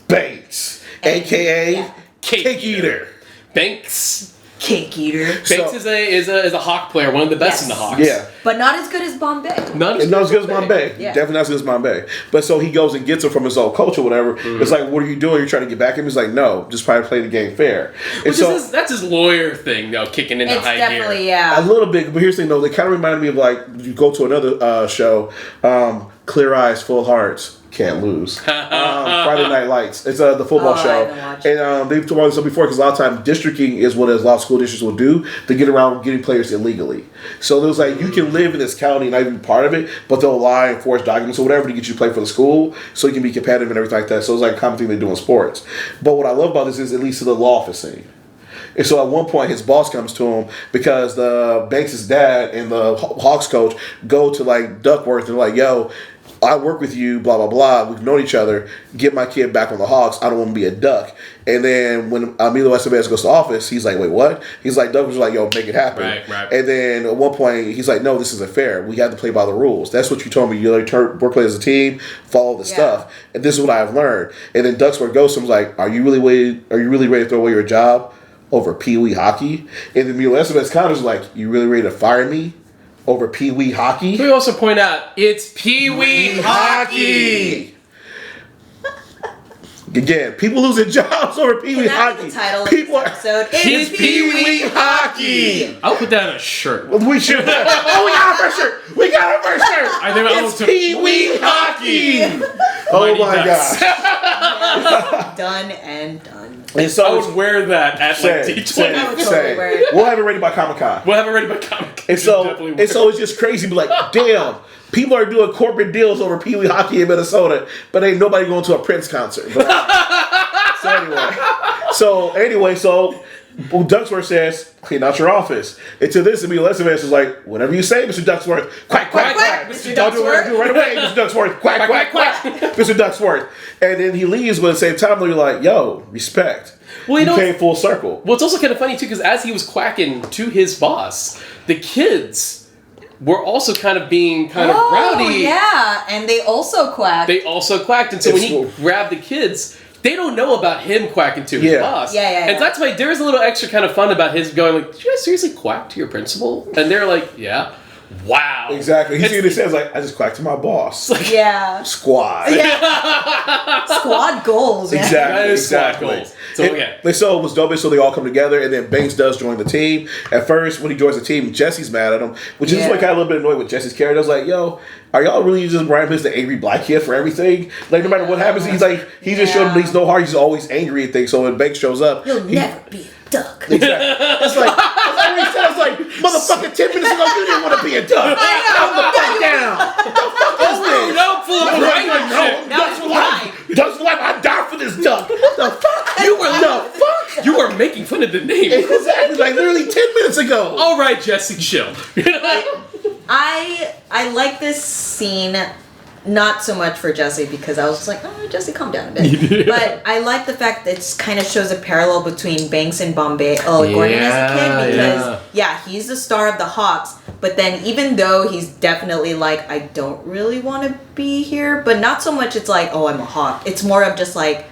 Banks. A.K.A. Cake Eater. Banks. Cake Eater. Banks is a Hawk player, one of the best in the Hawks. Yeah. But not as good as Bombay. Not as good as Bombay. Yeah. Definitely not as good as Bombay. But so he goes and gets him from his old coach or whatever. It's like, what are you doing? You're trying to get back at him? He's like, no, just try to play the game fair. And That's his lawyer thing, though, kicking into It's high definitely, gear. a little bit, but here's the thing though, they kind of reminded me of like, you go to another show, Clear Eyes, Full Hearts. Can't lose. Friday Night Lights. It's the football show. And they've talked about this before because a lot of times districting is what a lot of school districts will do to get around getting players illegally. So there's like, you can live in this county and not even be part of it, but they'll lie and forge documents or whatever to get you to play for the school so you can be competitive and everything like that. So it's like a common thing they do in sports. But what I love about this is it leads to the law office scene. And so at one point, his boss comes to him because the Banks' dad and the Hawks coach go to like Duckworth and like, yo, I work with you, blah, blah, blah. We've known each other. Get my kid back on the Hawks. I don't want to be a Duck. And then when Emilio Estevez goes to office, he's like, wait, what? He's like, Duck was like, yo, make it happen. Right. And then at one point, he's like, no, this isn't fair. We have to play by the rules. That's what you told me. You work as a team, follow the stuff. And this is what I've learned. And then Ducksworth goes to him, like, are you really ready to throw away your job over Pee Wee hockey? And then Emilio Estevez kind of was like, you really ready to fire me over Pee Wee hockey? Can we also point out, it's Pee Wee hockey! Again, people losing jobs over Pee Wee hockey. The title People of this episode It's Pee Wee hockey. I'll put that on a shirt. We should. We got our first shirt. We got our first shirt. I think It's Pee Wee hockey. Oh my gosh. Done and done. And so I would wear that at like D20. I would totally wear it. We'll have it ready by Comic-Con. We'll have it ready by Comic. And so it's just crazy. Be like, damn, people are doing corporate deals over Pee Wee hockey in Minnesota, but ain't nobody going to a Prince concert. But, so anyway, Ducksworth says, clean out your office. And to this, Emilio Estevez is like, whatever you say, Mr. Ducksworth, quack, quack, quack. Mr. Don't do it right away, Mr. Ducksworth, quack, quack, quack, Mr. Ducksworth. And then he leaves, but at the same time, you're like, yo, respect. Well, you know, came full circle. Well, it's also kind of funny, too, because as he was quacking to his boss, the kids were also kind of being kind of rowdy. Yeah, and they also quacked. And so when he grabbed the kids, they don't know about him quacking to his boss. Yeah. And that's why there's a little extra kind of fun about his going like, did you guys seriously quack to your principal? And they're like, yeah. Wow. Exactly. He says like, I just quacked to my boss. Yeah. Squad. Yeah. Squad goals. Yeah. Exactly. Goals. So okay. So it was dope. So they all come together, and then Banks does join the team. At first, when he joins the team, Jesse's mad at him, which is like kind of a little bit annoyed with Jesse's character. I was like, yo, are y'all really just Brian Pitt's the angry black kid for everything? Like no matter what happens, he's like he just showed him he's no heart. He's always angry at things. So when Banks shows up, You'll never be a duck. Exactly. That's what he says. Like motherfucking 10 minutes ago, you didn't want to be a duck. Calm the fuck down. The fuck is this? No, full of pride and shit. Ducks like I died for this duck. The fuck? You were making fun of the name. Exactly. Like literally 10 minutes ago. All right, Jesse, chill. I like this scene, not so much for Jesse because I was just like, oh, Jesse, calm down a bit. But I like the fact that it kind of shows a parallel between Banks and Gordon as a kid because he's the star of the Hawks, but then even though he's definitely like, I don't really want to be here, but not so much it's like, oh, I'm a Hawk. It's more of just like,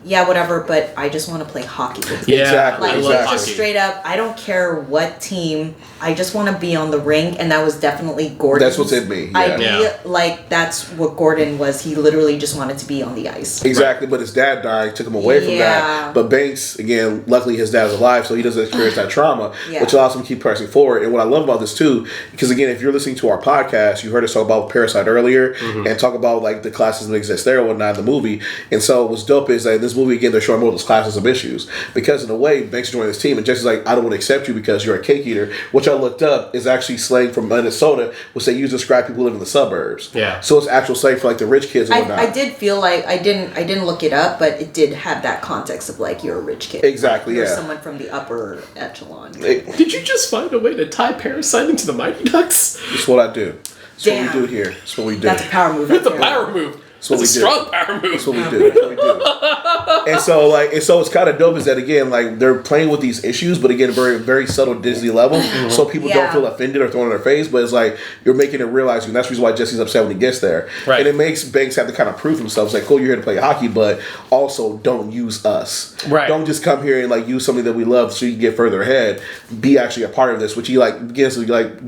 yeah, whatever, but I just want to play hockey with you. Exactly. Like, he's just straight up, I don't care what team, I just want to be on the rink, and that was definitely Gordon's That's what's in me. idea. Like, that's what Gordon was. He literally just wanted to be on the ice. Exactly, but his dad died, took him away from that. But Banks, again, luckily his dad's alive, so he doesn't experience that trauma, which allows him to keep pressing forward. And what I love about this, too, because, again, if you're listening to our podcast, you heard us talk about Parasite earlier, and talk about, like, the classism that exists there and whatnot in the movie. And so what's dope is that in this movie, again, they're showing more of those classism issues. Because, in a way, Banks joined this team, and Jesse's like, I don't want to accept you because you're a cake eater, which I looked up is actually slang from Minnesota, which they use to describe people who live in the suburbs. Yeah. So it's actual slang for like the rich kids and whatnot. I did feel like I didn't look it up, but it did have that context of like you're a rich kid. Exactly. You're someone from the upper echelon. Did you just find a way to tie Parasite into the Mighty Ducks? That's what I do. That's what we do here. That's what we do. That's a power move. That's a power move. That's a strong power move. That's what we do. That's what we do. And so it's kind of dope is that again, like they're playing with these issues, but again, very very subtle Disney level, so people don't feel offended or thrown in their face. But it's like you're making it realize, and that's the reason why Jesse's upset when he gets there. Right. And it makes Banks have to kind of prove himself. It's like, cool, you're here to play hockey, but also don't use us. Right. Don't just come here and like use something that we love so you can get further ahead. Be actually a part of this, which he like begins to like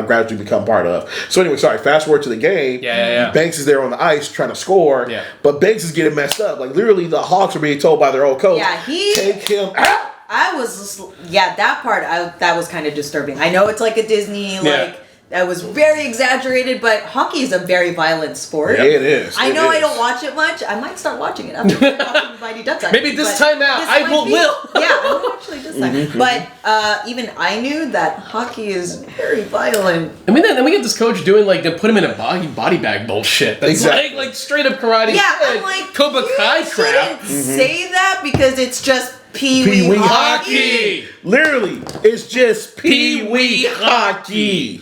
gradually become part of. So anyway, sorry. Fast forward to the game. Yeah. Banks is there on the ice trying to score. Yeah. But Banks is getting messed up. Like literally, the Hawks are being told by their old coach, take him out. I was just, that part that was kind of disturbing. I know it's like a Disney that was very exaggerated, but hockey is a very violent sport. Yeah, it is. I know I don't watch it much. I might start watching it after watching Mighty Ducks. Maybe this time out, I will. Yeah, I will actually this time. But even I knew that hockey is very violent. I mean, then we get this coach doing like they put him in a body bag bullshit. That's like straight up karate. Yeah, I'm like Cobra Kai crap. Say that because it's just Pee Wee hockey. Literally, it's just Pee Wee hockey.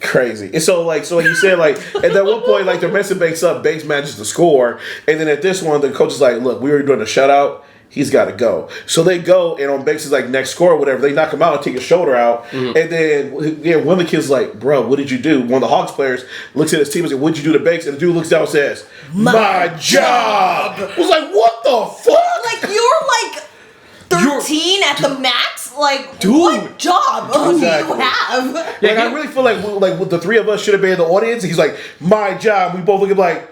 Crazy. And so like you said, like at that one point, like they're messing Banks up. Banks manages to score, and then at this one, the coach is like, "Look, we were doing a shutout. He's got to go." So they go, and on Banks' like next score or whatever, they knock him out and take his shoulder out. And then one of the kids is like, "Bro, what did you do?" One of the Hawks players looks at his team and says, "What'd you do to Banks?" And the dude looks down and says, "My job." I was like, "What the fuck?" Like you're like 13 at the max. Like, Dude. what job do you Exactly. have? Like I really feel like the three of us should have been in the audience. And he's like, "My job." We both look at him like,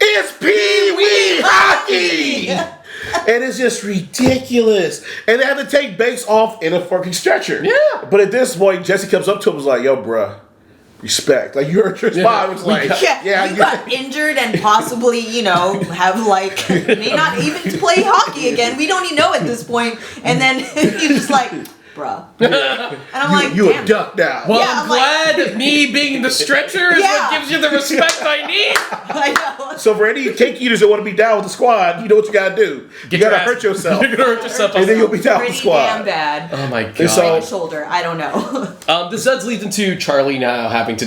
"It's Pee Wee hockey." And it's just ridiculous. And they had to take Banks off in a fucking stretcher. Yeah. But at this point, Jesse comes up to him and was like, "Yo, bruh, respect. Like, you're a spot." It's like, You got injured and possibly, have like may not even play hockey again. We don't even know at this point. And then you're just like, bruh. And I'm like, you damn. a duck now. Well, Yeah, I'm I'm like- glad me being in the stretcher is what gives you the respect I need. I know. So for any cake eaters that want to be down with the squad, you know what you gotta do. You gotta hurt yourself. You're gonna hurt yourself. And then you'll be down with the Pretty damn squad. bad. Oh my And so- god. Shoulder. I don't know. This does lead into Charlie now having to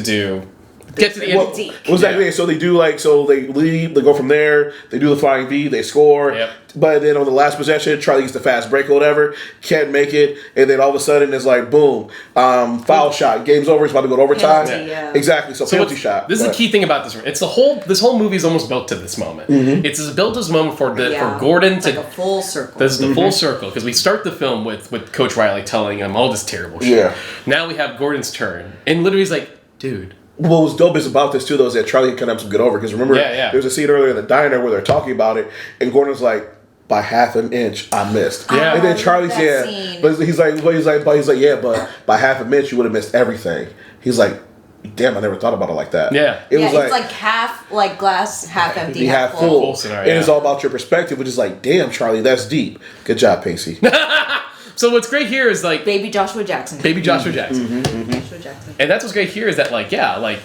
get to the Well, end. what's that mean? So they do they leave, they go from there, they do the flying V, they score. Yep. But then on the last possession, Charlie gets the fast break or whatever, can't make it, and then all of a sudden it's like boom, foul shot, game's over, it's about to go to overtime. Penalty, yeah. Exactly. So penalty shot. This is the key thing about this. It's this whole movie is almost built to this moment. It's built to this moment for Gordon It's to. like a full circle. This is the full circle because we start the film with Coach Riley telling him all this terrible shit. Yeah. Now we have Gordon's turn, and literally he's like, "Dude, What was dope is about this too, though, is that Charlie kind of have some get over. Because remember, there's a scene earlier in the diner where they're talking about it, and Gordon's like, "By half an inch, I missed." Yeah. And then Charlie's that scene. but he's like, "Yeah, but by half an inch, you would have missed everything." He's like, "Damn, I never thought about it like that." Yeah. It was it's like half glass, half empty, be half Full full. scenario, And it's yeah. all about your perspective, which is like, "Damn, Charlie, that's deep. Good job, Pacey." So what's great here is like Baby Joshua Jackson. baby Joshua Jackson, Joshua Jackson. and that's what's great here is that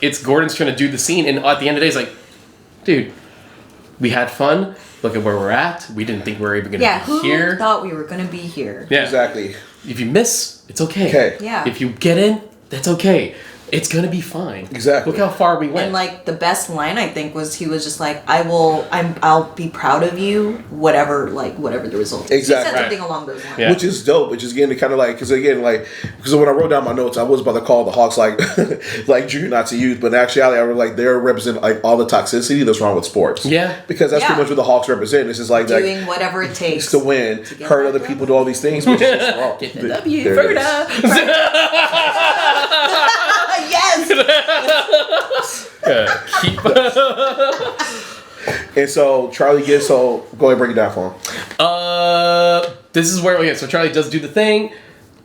it's Gordon's trying to do the scene, and at the end of the day, it's like, dude, we had fun. Look at where we're at. We didn't think we were even going to Yeah, be who here. thought we were gonna be here? Yeah, Exactly. If you miss, it's okay. Okay. Yeah. If you get in, that's okay. It's gonna be fine. Exactly. Look how far we went. And like the best line I think was he was just like, I'll be proud of you, whatever the result is. Exactly. He said something along those lines. Yeah. Which is dope. Which is again to kind of because when I wrote down my notes, I was about to call the Hawks like junior Nazi youth, but in actuality, I was like they represent like all the toxicity that's wrong with sports. Yeah. because that's pretty Yeah. much what the Hawks represent. It's just like that. Doing whatever it takes To win, get hurt that other done. people, do all these things, which is just wrong. Get the W, There it is. Verda. Yes. Keep. And so Charlie gets go ahead and break it down for him. This is where so Charlie does do the thing.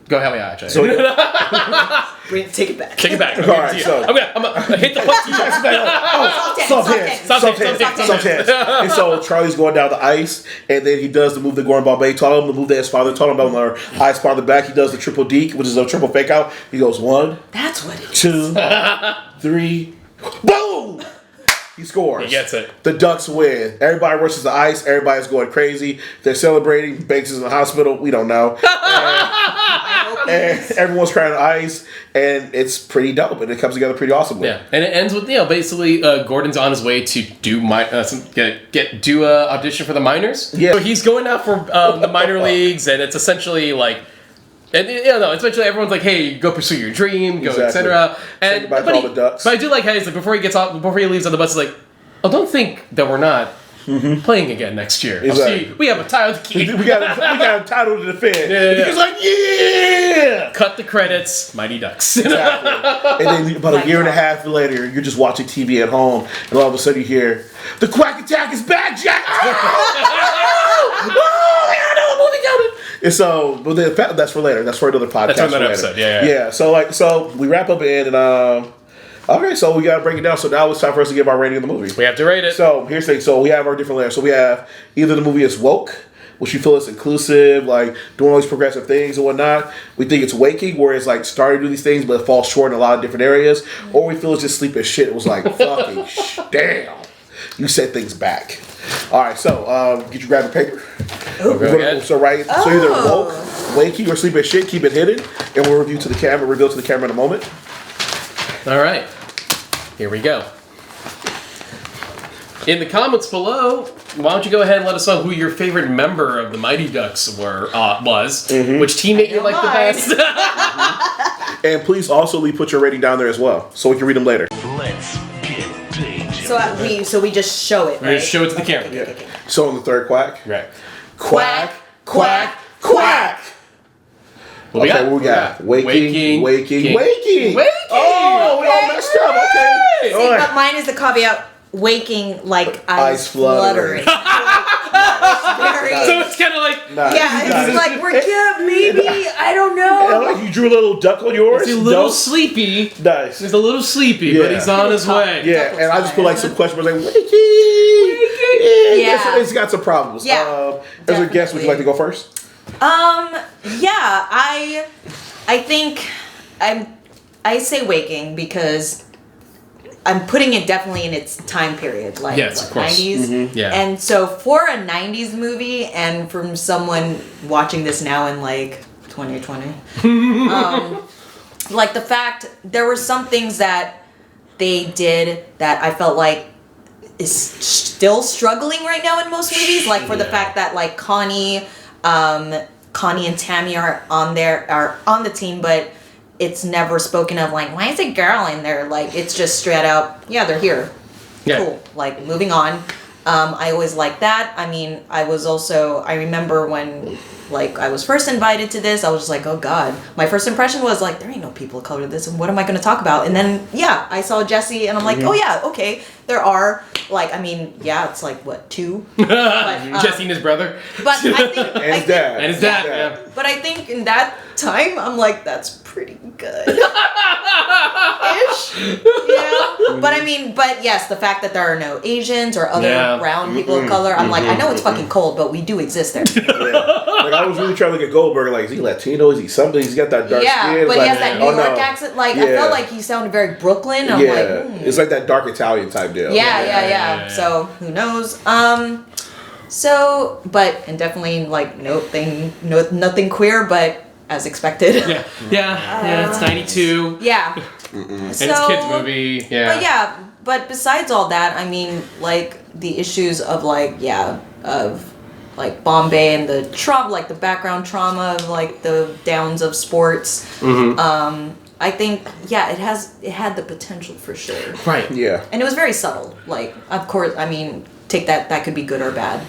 Go ahead, actually. So Take it back. Take it back. All right, so- I'm gonna hit the puck to you. soft hands. And so Charlie's going down the ice, and then he does the move that Gordon Bombay taught him, the move that his father taught him about on the ice part of the back. He does the triple deke, which is a triple fake out. He goes 1, That's what it is. 2, 3, boom! He scores. He gets it. The Ducks win. Everybody rushes the ice. Everybody's going crazy. They're celebrating. Banks is in the hospital. We don't know. And everyone's crying on ice, and it's pretty dope, and it comes together pretty awesomely. Yeah, and it ends with basically Gordon's on his way to do do a audition for the minors. Yeah. So he's going out for the minor leagues, and it's essentially like. And essentially everyone's like, "Hey, go pursue your dream, go, Exactly. etc." Say And goodbye to all the Ducks. But I do like how he's like before he leaves on the bus, he's like, "Oh, don't think that we're not playing again next year. Exactly. See, we have a title to keep." We got a title to defend. Yeah. He's like, yeah! Cut the credits, Mighty Ducks. Exactly. And then about a year and a half later, you're just watching TV at home, and all of a sudden you hear, "The Quack Attack is back, Jack!" And so, but that's for later. That's for another podcast. That's for another later. episode, yeah. So we wrap up in, and okay, so we gotta break it down. So now it's time for us to give our rating of the movie. We have to rate it. So here's the thing. So we have our different layers. So we have either the movie is woke, which we feel is inclusive, like doing all these progressive things and whatnot. We think it's waking, where it's like starting to do these things, but it falls short in a lot of different areas. Or we feel it's just sleep as shit. It was like, fucking damn. You set things back. All right, so get you grab a paper. Okay. So either woke, waking, or sleep as shit. Keep it hidden, and we'll reveal to the camera in a moment. All right. here we go. In the comments below, why don't you go ahead and let us know who your favorite member of the Mighty Ducks was, which teammate you like the best. And please also put your rating down there as well, so we can read them later. Let's get dangerous. So we just show it, right? Just show it to the camera. Yeah. So on the third quack. Right. Quack, quack, quack. What we got? What we got? Waking. Waking. Oh, we all messed up. Okay. See, All right. but mine is the caveat: waking like Eyes fluttering. Very- So it's kind of like Nice. yeah, Nice. it's like we're maybe I don't know. And like you drew a little duck on yours. he's a little Duck. sleepy. Nice. He's a little sleepy, Yeah. but he's on his way. Yeah, and I just put like some questions like waking. Yeah. It's got some problems. Yeah, As a guest, would you like to go first? Yeah, I think I say waking because I'm putting it definitely in its time period, like Yes, of course. 90s. Yeah. And so for a 90s movie, and from someone watching this now in like 2020, like the fact there were some things that they did that I felt like is still struggling right now in most movies, like for the fact that like Connie and Tammy are on the team, but it's never spoken of like, why is a girl in there? Like, it's just straight out, yeah, they're here. Yeah. Cool. Like, moving on. I always liked that. I mean, I remember when, like, I was first invited to this, I was just like, oh God. My first impression was like, there ain't no people of color to this, and what am I going to talk about? And then, yeah, I saw Jesse, and I'm like, oh yeah, okay, there are, like, I mean, yeah, it's like, what, 2? But, Jesse and his brother. But I think... And his dad. And his dad, yeah. But I think in that time, I'm like, that's pretty good. Ish. Yeah. But I mean, but yes, the fact that there are no Asians or other brown people of color, I'm like, I know it's fucking cold, but we do exist there. Like I was really trying to look at Goldberg. Like, is he Latino? Is he something? He's got that dark skin. But like, he has that New York accent. Like, I felt like he sounded very Brooklyn. I'm like, it's like that dark Italian type deal. Yeah. So who knows? And definitely like nothing queer, but as expected. Yeah, it's 92. Yeah. And it's a kid's movie. Yeah. But besides all that, I mean, like the issues of like Bombay and the trauma, like the background trauma of like the downs of sports. I think it had the potential for sure. Right. Yeah. And it was very subtle. Like, of course, I mean, take that could be good or bad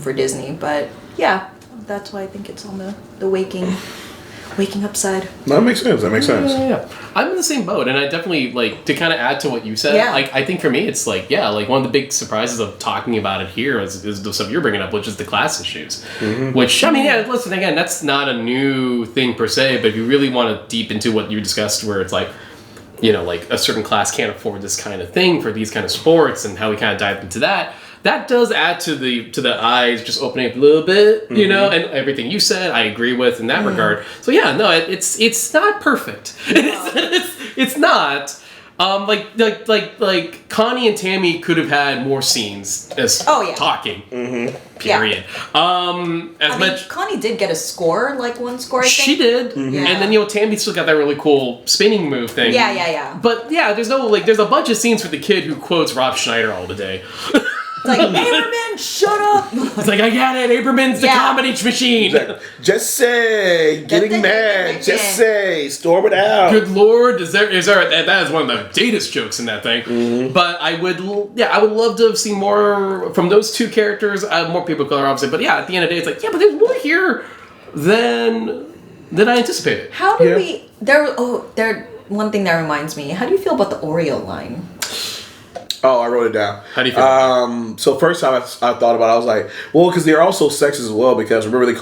for Disney, but yeah, that's why I think it's on the waking up side. No, that makes sense. Yeah. I'm in the same boat, and I definitely, like, to kind of add to what you said, like, I think for me, it's like, like one of the big surprises of talking about it here is the stuff you're bringing up, which is the class issues. Which, I mean, listen, again, that's not a new thing per se, but if you really want to deep into what you discussed, where it's like, you know, like a certain class can't afford this kind of thing for these kind of sports, and how we kind of dive into that. That does add to the eyes just opening up a little bit, you know, and everything you said, I agree with in that regard. So yeah, no, it's not perfect. It's not. Like Connie and Tammy could have had more scenes as talking. Period. Connie did get a score, like one score, I think. She did. Yeah. And then, you know, Tammy still got that really cool spinning move thing. Yeah. But yeah, there's a bunch of scenes with the kid who quotes Rob Schneider all the day. It's like, Aberman, shut up! It's like, I got it, Aberman's the comedy machine. Like, just say, getting mad, just say, storm it out. Good Lord, is there that is one of the datest jokes in that thing. But I would love to have seen more from those two characters, more people of color, obviously. But yeah, at the end of the day, it's like, but there's more here than I anticipated. How do we... One thing that reminds me, how do you feel about the Oreo line? Oh, I wrote it down. How do you feel? So first time I thought about it, I was like, well, because they're also sexist as well. Because remember the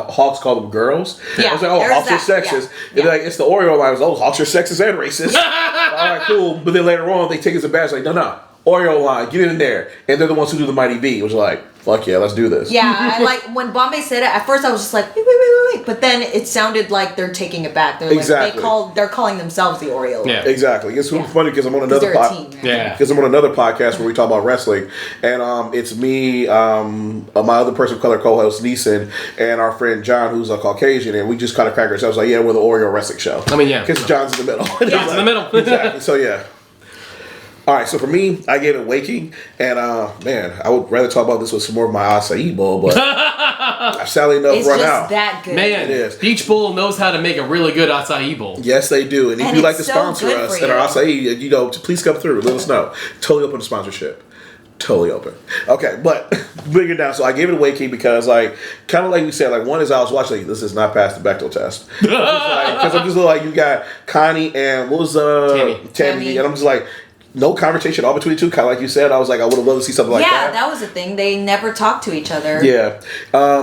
Hawks call them girls. Yeah, I was like, oh, Hawks are sexist. Yeah. Like, it's the Oreo line. I was like, oh, Hawks are sexist and racist. All right, cool. But then later on, they take it as a badge. Like, no, Oreo line, get in there. And they're the ones who do the Mighty B. It was like, fuck yeah, let's do this. Yeah, I like when Bombay said it. At first, I was just like, wait. But then it sounded like they're taking it back. They're exactly. They're calling themselves the Oreo line. Yeah, exactly. It's funny because I'm on another because I'm on another podcast where we talk about wrestling, and it's me, my other person of color co-host Neeson, and our friend John, who's a Caucasian, and we just kind of crack ourselves like, yeah, we're the Oreo wrestling show. I mean, yeah, because John's in the middle. John's in the middle. Exactly. So yeah. All right, so for me, I gave it Waking, and man, I would rather talk about this with some more of my acai bowl, but I sadly enough It's run just out. that good. Man, It is. Beach Bowl knows how to make a really good acai bowl. Yes, they do, and if And you'd like to it's so sponsor good us for and our you. acai, you know, please come through. Let us know. Totally open to sponsorship. Totally open. Okay, but bring it down. So I gave it a Waking because, like, kind of like we said, like, one is I was watching, like, this is not past the Bechdel test. Because I'm just like, you got Connie and what was Tammy, and I'm just like, no conversation all between the two. Kind of like you said, I was like, I would have loved to see something like that. Yeah, that was the thing. They never talked to each other. Yeah,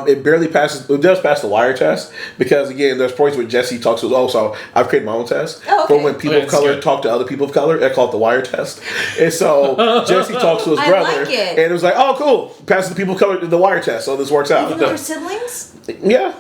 it barely passes. It does pass the wire test because again, there's points where Jesse talks to. Oh, so I've created my own test for when people of color talk to other people of color. I call it the wire test. And so Jesse talks to his brother, like it. and it was like, oh, cool, passes the people of color the wire test. So this works out. Even though they're siblings? Yeah.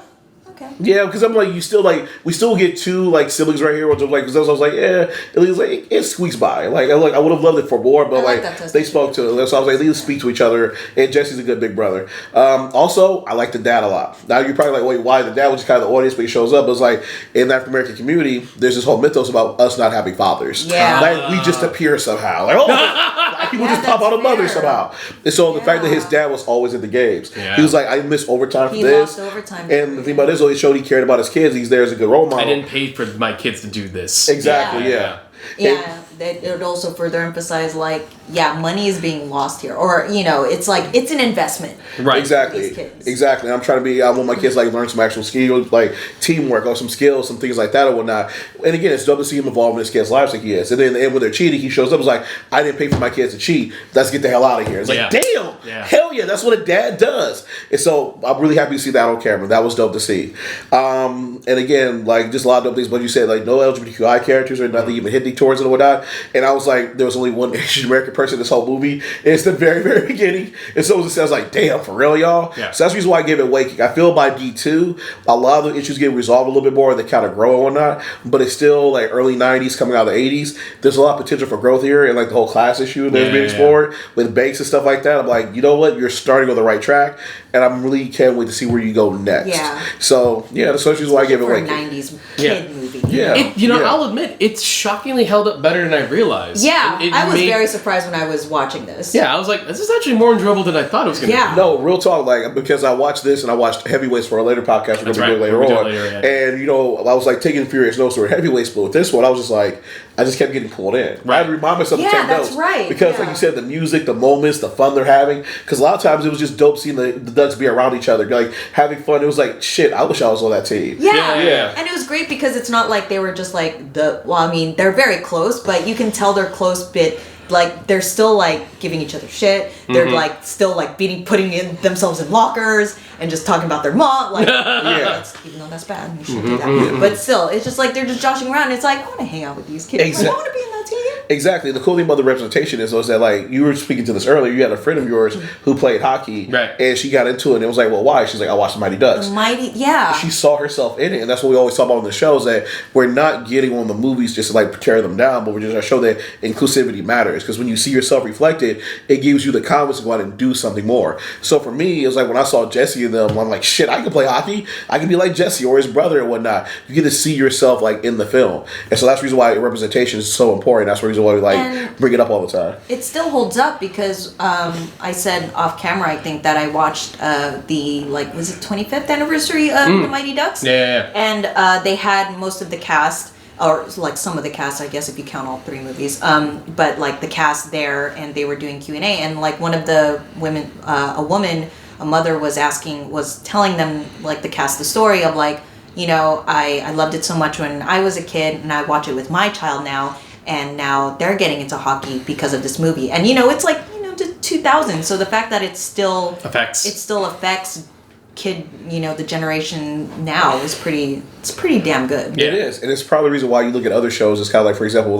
Okay. Yeah, because I'm like, you still like, we still get two like siblings right here. Which I'm like, because I was like, yeah, at least like it squeaks by. Like, I would have loved it for more, but I like like that they spoke to it. So I was like, at least speak to each other. And Jesse's a good big brother. Also, I like the dad a lot. Now you're probably like, wait, why the dad? Which is kind of the audience, but he shows up. It's like in the African American community, there's this whole mythos about us not having fathers. Yeah. Like we just appear somehow. Like, oh, black people just pop out of mothers somehow. And so the fact that his dad was always in the games, he was like, I miss overtime for He this. lost overtime. And the thing about this, he showed he cared about his kids. He's there as a good role model. I didn't pay for my kids to do this. Exactly, yeah. Yeah, it would also further emphasize, like, yeah, money is being lost here. Or, you know, it's like, it's an investment. Right. Exactly. These kids. Exactly. I'm trying to be, I want my kids like learn some actual skills, like teamwork or some skills, some things like that or whatnot. And again, it's dope to see him involved in his kids' lives like he is. And then and when they're cheating, he shows up and is like, I didn't pay for my kids to cheat. Let's get the hell out of here. It's like, damn, hell yeah, that's what a dad does. And so I'm really happy to see that on camera. That was dope to see. And again, like just a lot of dope things, but you said like no LGBTQI characters or nothing even hitting towards it or whatnot. And I was like, there was only one Asian American person in this whole movie. And it's the very, very beginning. And so it sounds like, damn, for real, y'all? Yeah. So that's the reason why I gave it Waking. I feel by D2, a lot of the issues get resolved a little bit more and they kind of grow and whatnot. But it's still like early 90s coming out of the 80s. There's a lot of potential for growth here and like the whole class issue that's being explored with banks and stuff like that. I'm like, you know what? You're starting on the right track. And I really can't wait to see where you go next. Yeah. So, yeah, that's the reason why I gave it Waking. For a 90s kid movie. Yeah. I'll admit, it's shockingly held up better than I realized. Yeah, I was very surprised when I was watching this. Yeah, I was like, this is actually more enjoyable than I thought it was going to be. No, real talk, like, because I watched this and I watched Heavyweights for a later podcast we're going to do later on. And, you know, I was like taking Furious Notes for Heavyweights, but with this one, I was just like, I just kept getting pulled in. I had to remind myself to take notes. Right. Because, like you said, the music, the moments, the fun they're having. Because a lot of times it was just dope seeing the Ducks be around each other, like having fun. It was like, shit, I wish I was on that team. Yeah. And it was great because it's not like they were just like they're very close, but you can tell they're close bit. Like they're still like giving each other shit. They're like still like putting in themselves in lockers and just talking about their mom. Like, even though that's bad, you shouldn't do that. But still, it's just like they're just joshing around. It's like I want to hang out with these kids. Like, I want to be in that team. Exactly. The cool thing about the representation is that like you were speaking to this earlier. You had a friend of yours who played hockey, and she got into it. And it was like, well, why? She's like, I watched the Mighty Ducks. She saw herself in it, and that's what we always talk about in the shows. That we're not getting on the movies just to like tear them down, but we're just going to show that inclusivity matters. Because when you see yourself reflected, it gives you the confidence to go out and do something more. So for me, it was like when I saw Jesse and them, I'm like, shit, I can play hockey. I can be like Jesse or his brother and whatnot. You get to see yourself like in the film, and so that's the reason why representation is so important. That's the reason why we like bring it up all the time. It still holds up because I said off camera, I think that I watched the was it 25th anniversary of the Mighty Ducks? And they had most of the cast. Or like some of the cast, I guess, if you count all three movies. But like the cast there, and they were doing Q&A, and like one of the women, a mother was telling them, like the cast, the story of like, you know, I loved it so much when I was a kid, and I watch it with my child now, and now they're getting into hockey because of this movie. And you know, it's like, you know, 2000, so the fact that it still affects kid, you know, the generation now is pretty damn good. It is, and it's probably the reason why you look at other shows. It's kind of like, for example,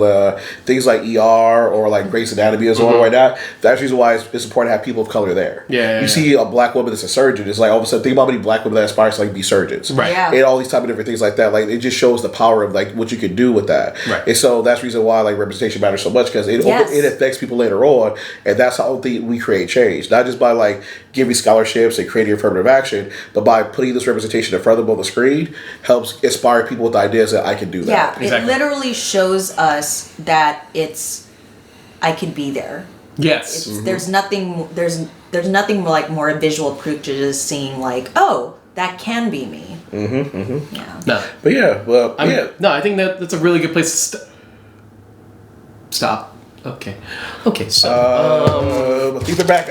things like ER or like Grey's Anatomy or something like that. That's the reason why it's important to have people of color there. You see a black woman that's a surgeon. It's like all of a sudden, think about how many black women that aspire to like be surgeons, and all these type of different things like that. Like it just shows the power of like what you can do with that. And so that's the reason why like representation matters so much, because it affects people later on, and that's how we create change, not just by like giving scholarships and creating affirmative action, but by putting this representation in front of them on the screen helps inspire people with ideas that I can do that. It literally shows us that I could be there. Yes. There's nothing like more visual proof to just seeing like, oh, that can be me. Yeah. No. But yeah, well, yeah. No, I think that's a really good place to stop. Okay. Okay, so... I think they're back.